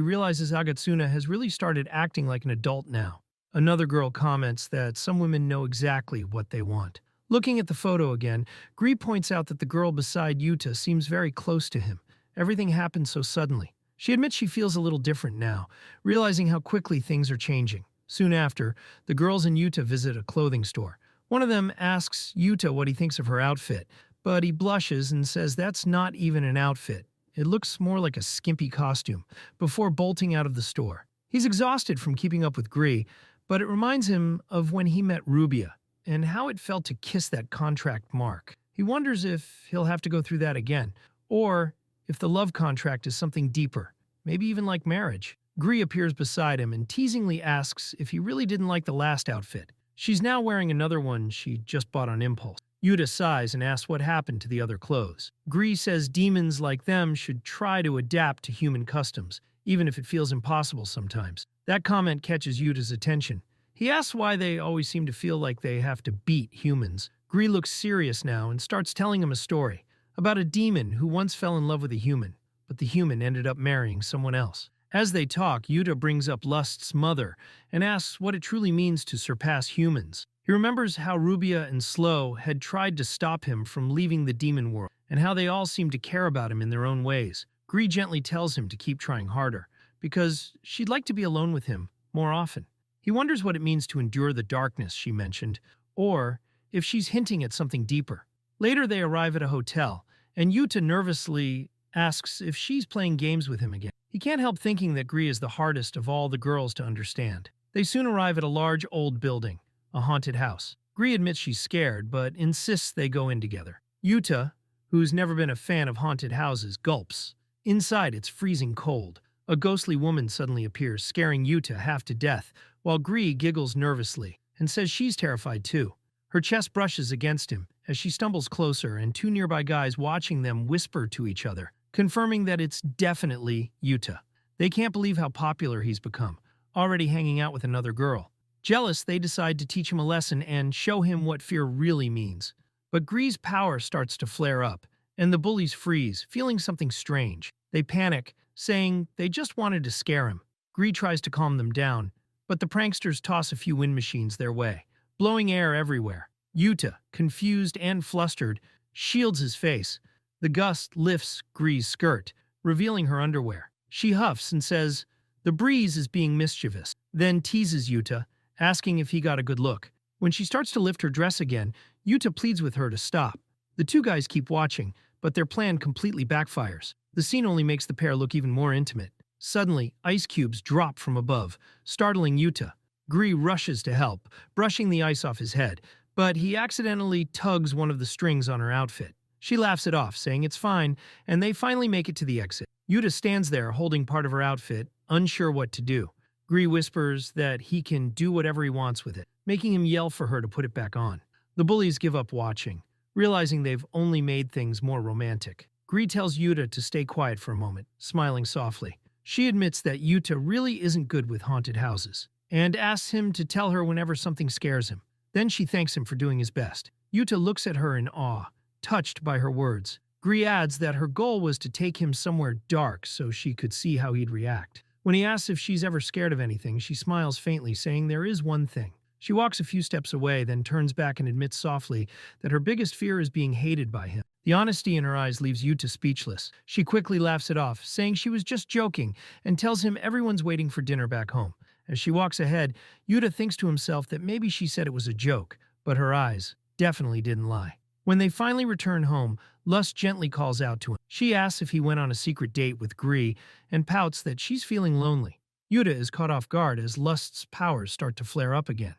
realizes Agatsuna has really started acting like an adult now. Another girl comments that some women know exactly what they want. Looking at the photo again, Gree points out that the girl beside Yuta seems very close to him. Everything happened so suddenly. She admits she feels a little different now, realizing how quickly things are changing. Soon after, the girls and Yuta visit a clothing store. One of them asks Yuta what he thinks of her outfit, but he blushes and says that's not even an outfit. It looks more like a skimpy costume, before bolting out of the store. He's exhausted from keeping up with Gree, but it reminds him of when he met Rubia, and how it felt to kiss that contract mark. He wonders if he'll have to go through that again, or if the love contract is something deeper, maybe even like marriage. Gree appears beside him and teasingly asks if he really didn't like the last outfit. She's now wearing another one she just bought on impulse. Yuta sighs and asks what happened to the other clothes. Gree says demons like them should try to adapt to human customs, even if it feels impossible sometimes. That comment catches Yuta's attention. He asks why they always seem to feel like they have to beat humans. Gree looks serious now and starts telling him a story about a demon who once fell in love with a human, but the human ended up marrying someone else. As they talk, Yuta brings up Lust's mother and asks what it truly means to surpass humans. He remembers how Rubia and Slow had tried to stop him from leaving the demon world, and how they all seemed to care about him in their own ways. Gree gently tells him to keep trying harder, because she'd like to be alone with him more often. He wonders what it means to endure the darkness she mentioned, or if she's hinting at something deeper. Later they arrive at a hotel, and Yuta nervously asks if she's playing games with him again. He can't help thinking that Gree is the hardest of all the girls to understand. They soon arrive at a large old building, a haunted house. Gree admits she's scared, but insists they go in together. Yuta, who's never been a fan of haunted houses, gulps. Inside, it's freezing cold. A ghostly woman suddenly appears, scaring Yuta half to death, while Gree giggles nervously and says she's terrified too. Her chest brushes against him as she stumbles closer, and two nearby guys watching them whisper to each other, confirming that it's definitely Yuta. They can't believe how popular he's become, already hanging out with another girl. Jealous, they decide to teach him a lesson and show him what fear really means. But Gree's power starts to flare up, and the bullies freeze, feeling something strange. They panic, saying they just wanted to scare him. Gree tries to calm them down, but the pranksters toss a few wind machines their way, blowing air everywhere. Yuta, confused and flustered, shields his face. The gust lifts Gree's skirt, revealing her underwear. She huffs and says, "The breeze is being mischievous," then teases Yuta, asking if he got a good look. When she starts to lift her dress again, Yuta pleads with her to stop. The two guys keep watching, but their plan completely backfires. The scene only makes the pair look even more intimate. Suddenly, ice cubes drop from above, startling Yuta. Gree rushes to help, brushing the ice off his head, but he accidentally tugs one of the strings on her outfit. She laughs it off, saying it's fine, and they finally make it to the exit. Yuta stands there holding part of her outfit, unsure what to do. Gree whispers that he can do whatever he wants with it, making him yell for her to put it back on. The bullies give up watching, realizing they've only made things more romantic. Gree tells Yuta to stay quiet for a moment, smiling softly. She admits that Yuta really isn't good with haunted houses, and asks him to tell her whenever something scares him. Then she thanks him for doing his best. Yuta looks at her in awe, touched by her words. Gree adds that her goal was to take him somewhere dark so she could see how he'd react. When he asks if she's ever scared of anything, she smiles faintly, saying there is one thing. She walks a few steps away, then turns back and admits softly that her biggest fear is being hated by him. The honesty in her eyes leaves Yuta speechless. She quickly laughs it off, saying she was just joking, and tells him everyone's waiting for dinner back home. As she walks ahead, Yuta thinks to himself that maybe she said it was a joke, but her eyes definitely didn't lie. When they finally return home, Lust gently calls out to him. She asks if he went on a secret date with Gree and pouts that she's feeling lonely. Yuta is caught off guard as Lust's powers start to flare up again.